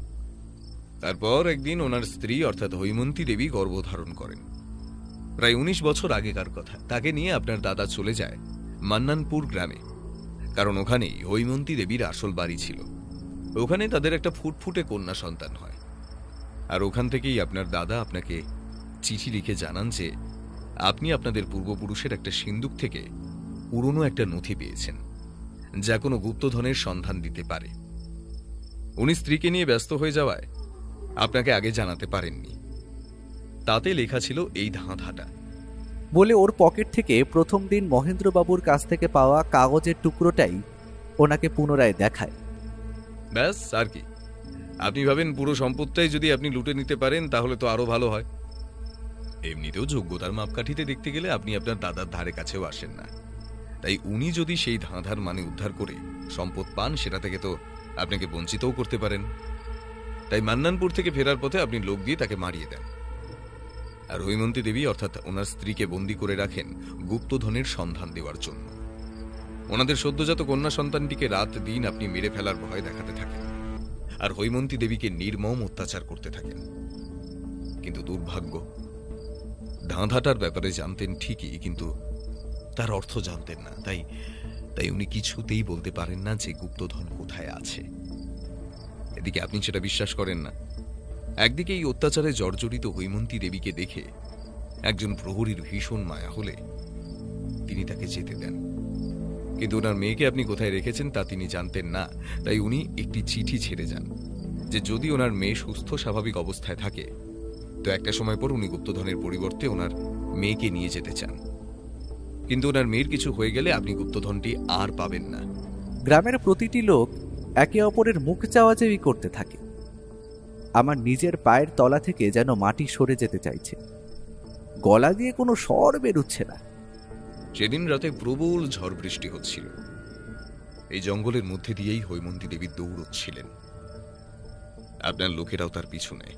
তারপর একদিন ওনার স্ত্রী অর্থাৎ হৈমন্তী দেবী গর্ভধারণ করেন। প্রায় 19 বছর আগেকার কথা। তাকে নিয়ে আপনার দাদা চলে যায় মান্নানপুর গ্রামে, কারণ ওখানেই হৈমন্তী দেবীর আসল বাড়ি ছিল। ওখানে তাদের একটা ফুটফুটে কন্যা সন্তান হয়। আর ওখান থেকেই আপনার দাদা আপনাকে চিঠি লিখে জানান যে আপনি আপনাদের পূর্বপুরুষের একটা সিন্দুক থেকে পুরনো একটা নথি পেয়েছেন, যা কোনো গুপ্তধনের সন্ধান দিতে পারে। উনি স্ত্রীকে নিয়ে ব্যস্ত হয়ে যাওয়ায় আপনাকে আগে জানাতে পারেননি। তাতে লেখা ছিল এই ধাঁধাটা। বলে ওর পকেট থেকে প্রথম দিন মহেন্দ্রবাবুর কাছ থেকে পাওয়া কাগজের টুকরোটাই ওনাকে পুনরায় দেখায়। ব্যাস, আর কি? আপনি ভাবেন পুরো সম্পদটাই যদি আপনি লুটে নিতে পারেন তাহলে তো আরো ভালো হয়। এমনিতেও যোগ্যতার মাপকাঠিতে দেখতে গেলে আপনি আপনার দাদার ধারে কাছেও আসেন না। তাই উনি যদি সেই ধাঁধার মানে উদ্ধার করে সম্পদ পান, সেটা থেকে তো আপনাকে বঞ্চিতও করতে পারেন। তাই মান্নানপুর থেকে ফেরার পথে আপনি লোক দিয়ে তাকে মারিয়ে দেন। আর হৈমন্তী দেবী অর্থাৎ ওনার স্ত্রীকে বন্দী করে রাখেন গুপ্তধনের সন্ধান দেওয়ার জন্য। ওনাদের সদ্যজাত কন্যা সন্তানটিকে রাত দিন আপনি মেরে ফেলার ভয় দেখাতে থাকেন, আর হৈমন্তী দেবীকে নির্মম অত্যাচার করতে থাকেন। কিন্তু দুর্ভাগ্য, ধাঁধাটার ব্যাপারে জানতেন ঠিকই, কিন্তু তার অর্থ জানতেন না। তাই উনি কিছুতেই বলতে পারেন না যে গুপ্তধন কোথায় আছে। এদিকে আপনি সেটা বিশ্বাস করেন না। একদিকে এই অত্যাচারে জর্জরিত হৈমন্তী দেবীকে দেখে একজন প্রহরীর ভীষণ মায়া হলে তিনি তাকে যেতে দেন। কিন্তু ওনার মেয়েকে আপনি কোথায় রেখেছেন তা তিনি জানতেন না। তাই উনি একটি চিঠি ছেড়ে যান যে যদি ওনার মেয়ে সুস্থ স্বাভাবিক অবস্থায় থাকে তো একটা সময় পর উনি গুপ্তধনের পরিবর্তে ওনার মেয়েকে নিয়ে যেতে চান। কিন্তু ওনার মেয়ের কিছু হয়ে গেলে আপনি গুপ্তধনটি আর পাবেন না। গ্রামের প্রতিটি লোক একে অপরের মুখ চাওয়াচাওয়ি করতে থাকে। আমার নিজের পায়ের তলা থেকে যেন মাটি সরে যেতে চাইছে, গলা দিয়ে কোনো স্বর বেরুচ্ছে না। সেদিন রাতে প্রবল ঝড় বৃষ্টি হচ্ছিল। এই জঙ্গলের মধ্যে দিয়েই হৈমন্তী দেবী দৌড়চ্ছিলেন। আপনার লোকেরাও তার পিছু নেয়,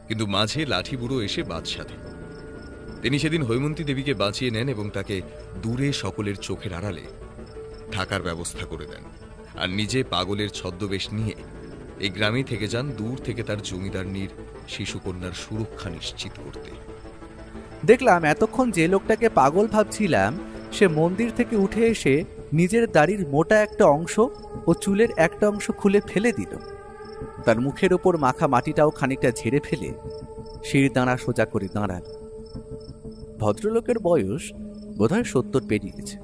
কিন্তু মাঝে লাঠি বুড়ো এসে বাদ সাধে। তিনি সেদিন হৈমন্তী দেবীকে বাঁচিয়ে নেন এবং তাকে দূরে সকলের চোখের আড়ালে থাকার ব্যবস্থা করে দেন, আর নিজে পাগলের ছদ্মবেশ নিয়ে এই গ্রামে থেকে যান দূর থেকে তার জমিদারনির শিশুকন্যার সুরক্ষা নিশ্চিত করতে। দেখলাম এতক্ষণ যে লোকটাকে পাগল ভাবছিলাম সে মন্দির থেকে উঠে এসে নিজের দাড়ির মোটা একটা অংশ ও চুলের একটা অংশ খুলে ফেলে দিল। তার মুখের ওপর মাখা মাটিটাও খানিকটা ঝেড়ে ফেলে শির দাঁড়া সোজা করে দাঁড়াল। ভদ্রলোকের বয়স বোধহয় 70 পেরিয়েছে,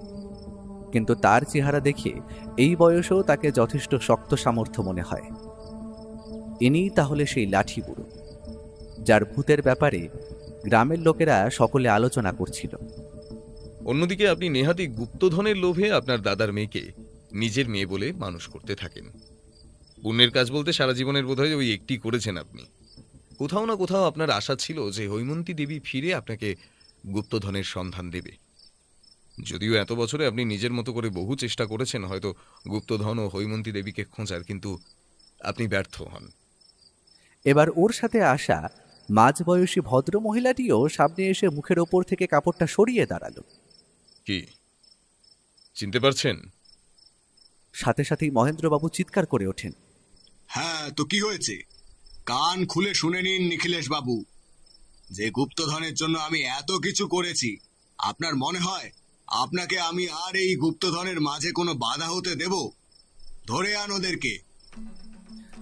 কিন্তু তার চেহারা দেখে এই বয়সেও তাকে যথেষ্ট শক্ত সামর্থ্য মনে হয়। ইনিই তাহলে সেই লাঠি বুড়ো যার ভূতের ব্যাপারে গ্রামের লোকেরা সকলে আলোচনা করছিল। অন্যদিকে আপনি নেহাতি গুপ্তধনের লোভে আপনার দাদার মেয়েকে নিজের মেয়ে বলে মানুষ করতে থাকেন। পুণ্যের কাজ বলতে সারা জীবনের বোধহয় ওই একটি করেছেন আপনি। কোথাও না কোথাও আপনার আশা ছিল যে হৈমন্তী দেবী ফিরে আপনাকে গুপ্তধনের সন্ধান দেবে। যদিও এত বছরে আপনি নিজের মতো করে বহু চেষ্টা করেছেন হয়তো গুপ্তধন ও হৈমন্তী দেবীকে খোঁজার, কিন্তু আপনি ব্যর্থ হন। এবার ওর সাথে আসা মাঝবয়সী ভদ্র মহিলাটিও সামনে এসে মুখের ওপর থেকে কাপড়টা সরিয়ে দাঁড়ালো। কি চিনতে পারছেন? সাথে সাথেই মহেন্দ্রবাবু চিৎকার করে ওঠেন, হ্যাঁ তো কি হয়েছে? কান খুলে শুনে নিন নিখিলেশ বাবু, যে গুপ্তধনের জন্য আমি এত কিছু করেছি, আপনার মনে হয় আপনাকে আমি আর এই গুপ্তধনের মাঝে কোনো বাধা হতে দেব? ধরে আন ওদেরকে।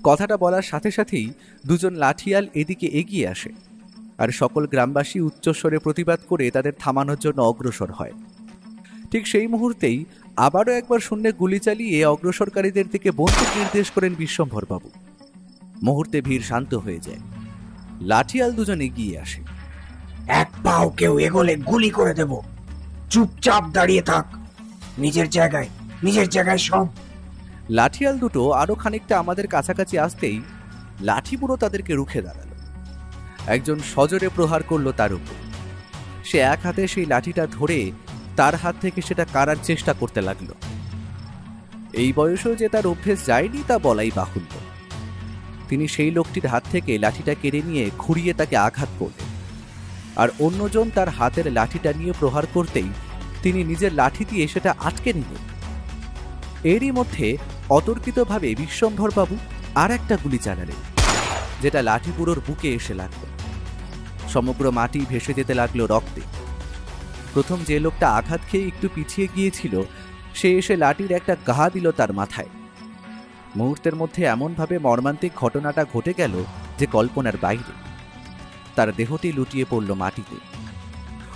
কথাটা বলার সাথে সাথেই দুজন লাঠিয়াল এদিকে এগিয়ে আসে, আর সকল গ্রামবাসী উচ্চস্বরে প্রতিবাদ করে তাদের থামানোর জন্য অগ্রসর হয়। ঠিক সেই মুহূর্তেই আবারও একবার শূন্যে গুলি চালিয়ে অগ্রসরকারীদের দিকে বন্দুক নির্দেশ করেন বিশ্বম্ভরবাবু। মুহূর্তে ভিড় শান্ত হয়ে যায়। লাঠিয়াল দুজন এগিয়ে আসে। এক পাও কেউ এগোলে গুলি করে দেব, চুপচাপ দাঁড়িয়ে থাক, নিজের জায়গায় সব। লাঠিয়াল দুটো আরো খানিকটা আমাদের কাছাকাছি আসতেই লাঠি বুড়ো তাদেরকে রুখে দাঁড়ালো। একজন সজোরে প্রহার করলো তার উপর। সে এক হাতে সেই লাঠিটা ধরে তার হাত থেকে সেটা কাড়ার চেষ্টা করতে লাগলো। এই বয়সেও যে তার অভ্যেস যায়নি তা বলাই বাহুল্য। তিনি সেই লোকটির হাত থেকে লাঠিটা কেড়ে নিয়ে ঘুরিয়ে তাকে আঘাত করলেন, আর অন্যজন তার হাতের লাঠিটা নিয়ে প্রহার করতেই তিনি নিজের লাঠি দিয়ে সেটা আটকে নিলেন। এরই মধ্যে অতর্কিতভাবে বিশ্বম্ভরবাবু আর একটা গুলি চালালেন, যেটা লাঠি বুড়োর বুকে এসে লাগলো। সমগ্র মাটি ভেসে যেতে লাগলো রক্তে। প্রথম যে লোকটা আঘাত খেয়ে একটু পিছিয়ে গিয়েছিল, সে এসে লাঠির একটা ঘা দিল তার মাথায়। মুহূর্তের মধ্যে এমনভাবে মর্মান্তিক ঘটনাটা ঘটে গেল যে কল্পনার বাইরে। তার দেহটি লুটিয়ে পড়ল মাটিতে।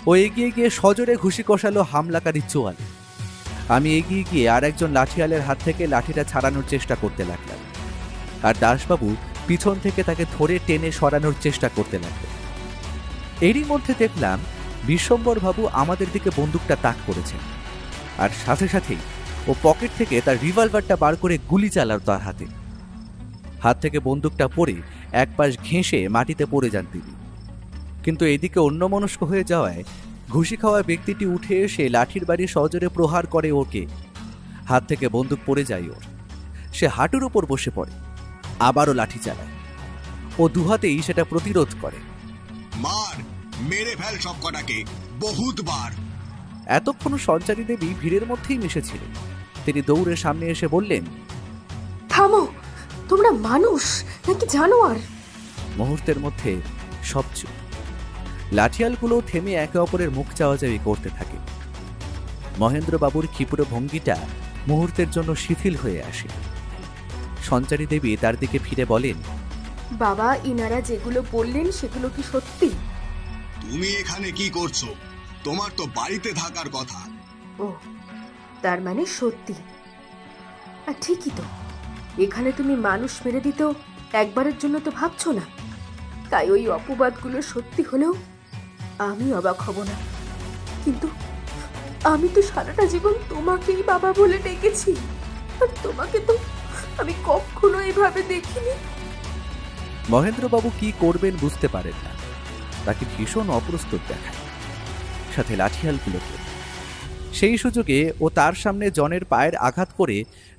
ও এগিয়ে গিয়ে সজোরে ঘুষি কষালো হামলাকারী চোয়াল। আমি এগিয়ে গিয়ে আর একজন লাঠিয়ালের হাত থেকে লাঠিটা ছাড়ানোর চেষ্টা করতে লাগলাম, আর দাসবাবু পিছন থেকে তাকে ধরে টেনে সরানোর চেষ্টা করতে লাগলেন। এরই মধ্যে দেখলাম বিশ্বম্বরবাবু আমাদের দিকে বন্দুকটা তাক করেছেন, আর সাথে সাথেই ও পকেট থেকে তার রিভলভারটা বার করে গুলি চালাল তার হাতে। হাত থেকে বন্দুকটা পড়ে এক পাশ ঘেঁষে মাটিতে পড়ে যান তিনি। কিন্তু এদিকে অন্যমনস্ক হয়ে যাওয়ায় ঘুষি খাওয়া ব্যক্তিটি উঠে এসে লাঠির বাড়ি সজোরে প্রহার করে ওকে। হাত থেকে বন্দুক পড়ে যায় ওর। সে হাঁটুর ওপর বসে পড়ে, আবারও লাঠি চালায়। ও দুহাতেই সেটা প্রতিরোধ করে। মার, মেরে ফেল সব কটাকে, বহুতবার। এতক্ষণ সঞ্চারী দেবী ভিড়ের মধ্যেই মিশেছিলেন। তিনি দৌড়ে সামনে এসে বললেন, থামো, তোমরা মানুষ নাকি জানোয়ার? মুহূর্তের মধ্যে সব চুপ। লাঠিয়ালগুলো থেমে একে অপরের মুখ চাওয়াচাওয়ি করতে থাকে। মহেন্দ্রবাবুর ক্ষিপ্র ভঙ্গিটা মুহূর্তের জন্য শিথিল হয়ে আসে। সঞ্চারী দেবী তার দিকে ফিরে বলেন, বাবা, ইনারা যেগুলো বললেন সেগুলো কি সত্যি? তুমি এখানে কি করছো? তোমার তো বাড়িতে থাকার কথা। ও, তার মানে সত্যি। আর ঠিকই তো, এখানে তুমি মানুষ মেরে দিত একবারের জন্য তো ভাবছো না। তাই ওই অপবাদগুলো সত্যি হলেও আমি অবাক হব না। কিন্তু আমি তো সারাটা জীবন তোমাকেই বাবা বলে ডেকেছি, আর তোমাকে তো আমি কখনো এভাবে দেখিনি। মহেন্দ্রবাবু কি করবেন বুঝতে পারেন না। তাকে ভীষণ অপ্রস্তুত দেখায়, সাথে লাঠিয়ালগুলোকে। সেই সুযোগে ও তার সামনে জনের পায়ের আঘাত করে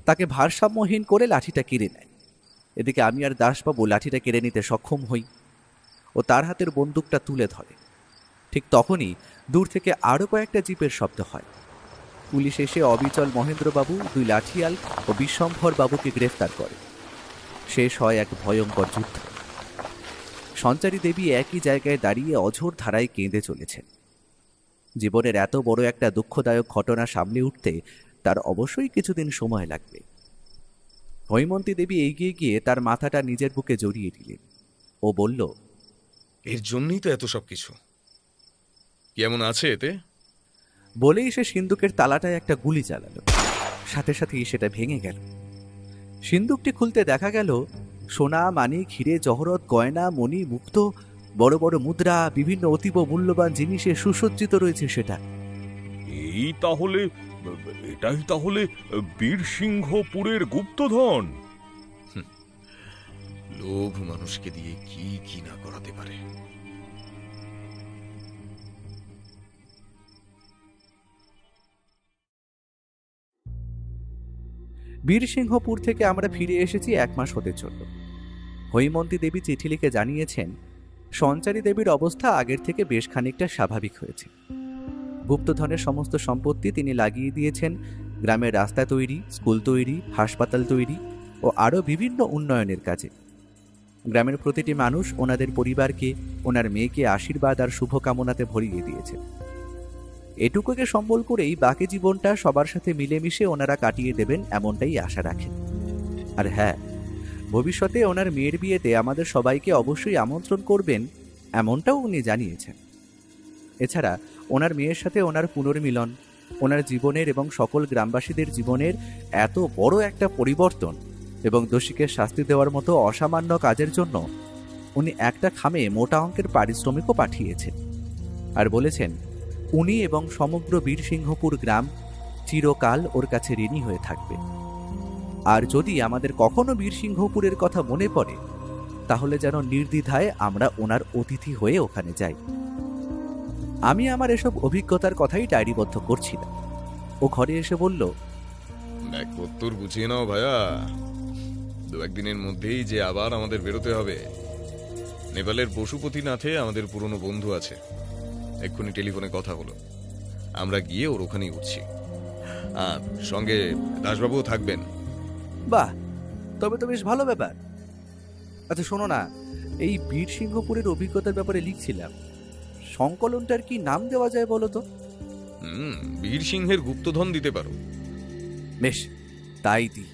তাকে ভারসাম্যহীন করে লাঠিটা কেড়ে নেয়। এদিকে আমি আর দাসবাবু লাঠিটা কেড়ে নিতে সক্ষম হই। ও তার হাতের বন্দুকটা তুলে ধরে। ঠিক তখনই দূর থেকে আরও কয়েকটা জিপের শব্দ হয়। পুলিশ এসে অবিচল মহেন্দ্রবাবু, দুই লাঠিয়াল ও বিশ্বম্ভর বাবুকে গ্রেফতার করে। শেষ হয় এক ভয়ঙ্কর যুদ্ধ। সঞ্চারী দেবী একই জায়গায় দাঁড়িয়ে অঝোর ধারায় কেঁদে চলেছেন। জীবনের এত বড় একটা দুঃখদায়ক ঘটনা সামলে উঠতে তার অবশ্যই কিছুদিন সময় লাগবে। হৈমন্তী দেবী এগিয়ে গিয়ে তার মাথাটা নিজের বুকে জড়িয়ে দিলেন। ও বলল, এর জন্যই তো এত সব কিছু। কেমন আছে এতে? বলেই সে সিন্দুকের তালাটায় একটা গুলি চালালো। সাথে সাথেই সেটা ভেঙে গেল। সিন্দুকটি খুলতে দেখা গেল সোনা, মানিক, হিরে, জহরত, গয়না, মণি, মুক্ত, বড় বড় মুদ্রা, বিভিন্ন অতীব মূল্যবান জিনিসে সুসজ্জিত রয়েছে সেটা। এটাই তাহলে বীরসিংহপুরের গুপ্তধন। লোভ মানুষকে দিয়ে কি কি না করাতে পারে। বীরসিংহপুর থেকে আমরা ফিরে এসেছি 1 মাস হতে চলল। হৈমন্তী দেবী চিঠি লিখে জানিয়েছেন সঞ্চারী দেবীর অবস্থা আগের থেকে বেশ খানিকটা স্বাভাবিক হয়েছে। গুপ্তধনের সমস্ত সম্পত্তি তিনি লাগিয়ে দিয়েছেন গ্রামের রাস্তা তৈরি, স্কুল তৈরি, হাসপাতাল তৈরি ও আরও বিভিন্ন উন্নয়নের কাজে। গ্রামের প্রতিটি মানুষ ওনাদের পরিবারকে, ওনার মেয়েকে আশীর্বাদ আর শুভকামনাতে ভরিয়ে দিয়েছে। এটুকুকে সম্বল করেই বাকি জীবনটা সবার সাথে মিলেমিশে ওনারা কাটিয়ে দেবেন এমনটাই আশা রাখেন। আর হ্যাঁ, ভবিষ্যতে ওনার মেয়ের বিয়েতে আমাদের সবাইকে অবশ্যই আমন্ত্রণ করবেন এমনটাও উনি জানিয়েছেন। এছাড়া ওনার মেয়ের সাথে ওনার পুনর্মিলন, ওনার জীবনের এবং সকল গ্রামবাসীদের জীবনের এত বড় একটা পরিবর্তন এবং দোষীকে শাস্তি দেওয়ার মতো অসামান্য কাজের জন্য উনি একটা খামে মোটা অঙ্কের পারিশ্রমিকও পাঠিয়েছেন। আর বলেছেন উনি এবং সমগ্র বীরসিংহপুর গ্রাম চিরকাল ওর কাছে ঋণী হয়ে থাকবে। আর যদি আমাদের কখনো বীরসিংহপুরের কথা মনে পড়ে, তাহলে যেন নির্দ্বিধায় আমরা ওনার অতিথি হয়ে ওখানে যাই। আমি আমার এসব অভিজ্ঞতার কথাই ডায়েরিবদ্ধ করছিলাম। ও ঘরে এসে বলল, উত্তর বুঝিয়ে নাও ভাইয়া। দু একদিনের মধ্যেই যে আবার আমাদের বেরোতে হবে। নেপালের পশুপতিনাথে আমাদের পুরনো বন্ধু আছে, এক্ষুনি টেলিফোনে কথা হলো, আমরা গিয়ে ওর ওখানেই উঠছি। সঙ্গে দাসবাবুও থাকবেন। বাহ, তবে তো বেশ ভালো ব্যাপার। আচ্ছা শোনো না, এই বীরসিংহপুরের অভিজ্ঞতার ব্যাপারে লিখছিলাম, সংকলনটার কি নাম দেওয়া যায় বলো তো? বীর সিংহের গুপ্তধন দিতে পারো। বেশ, তাই দি,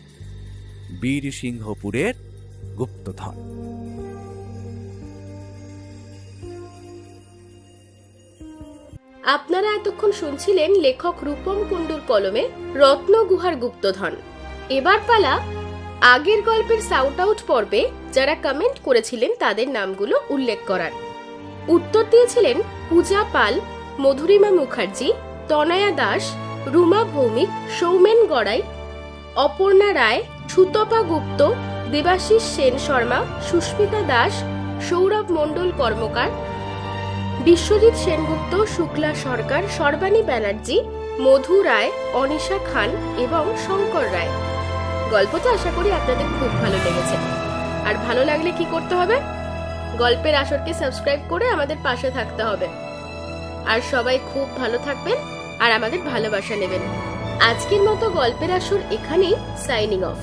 বীরসিংহপুরের গুপ্তধন। আপনারা এতক্ষণ শুনছিলেন লেখক রূপম কুণ্ডুর কলমে রত্নগুহার গুপ্তধন। এবার পালা আগের গল্পের সাউট আউট পর্বে যারা কমেন্ট করেছিলেন তাদের নামগুলো উল্লেখ করার। উত্তর দিয়েছিলেন পূজা পাল, মধুরিমা মুখার্জি, তনয়া দাস, রুমা ভৌমিক, সৌমেন গড়াই, অপর্ণা রায়, সুতপা গুপ্ত, দেবাশিস সেন শর্মা, সুস্মিতা দাস, সৌরভ মণ্ডল কর্মকার, বিশ্বজিৎ সেনগুপ্ত, শুক্লা সরকার, সর্বাণী ব্যানার্জি, মধু রায়, অনিশা খান এবং শঙ্কর রায়। গল্পটা আশা করি আপনাদের খুব ভালো লেগেছে। আর ভালো লাগলে কি করতে হবে? গল্পের আসরকে সাবস্ক্রাইব করে আমাদের পাশে থাকতে হবে। আর সবাই খুব ভালো থাকবেন আর আমাদের ভালোবাসা নেবেন। আজকের মতো গল্পের আসর এখানেই সাইনিং অফ।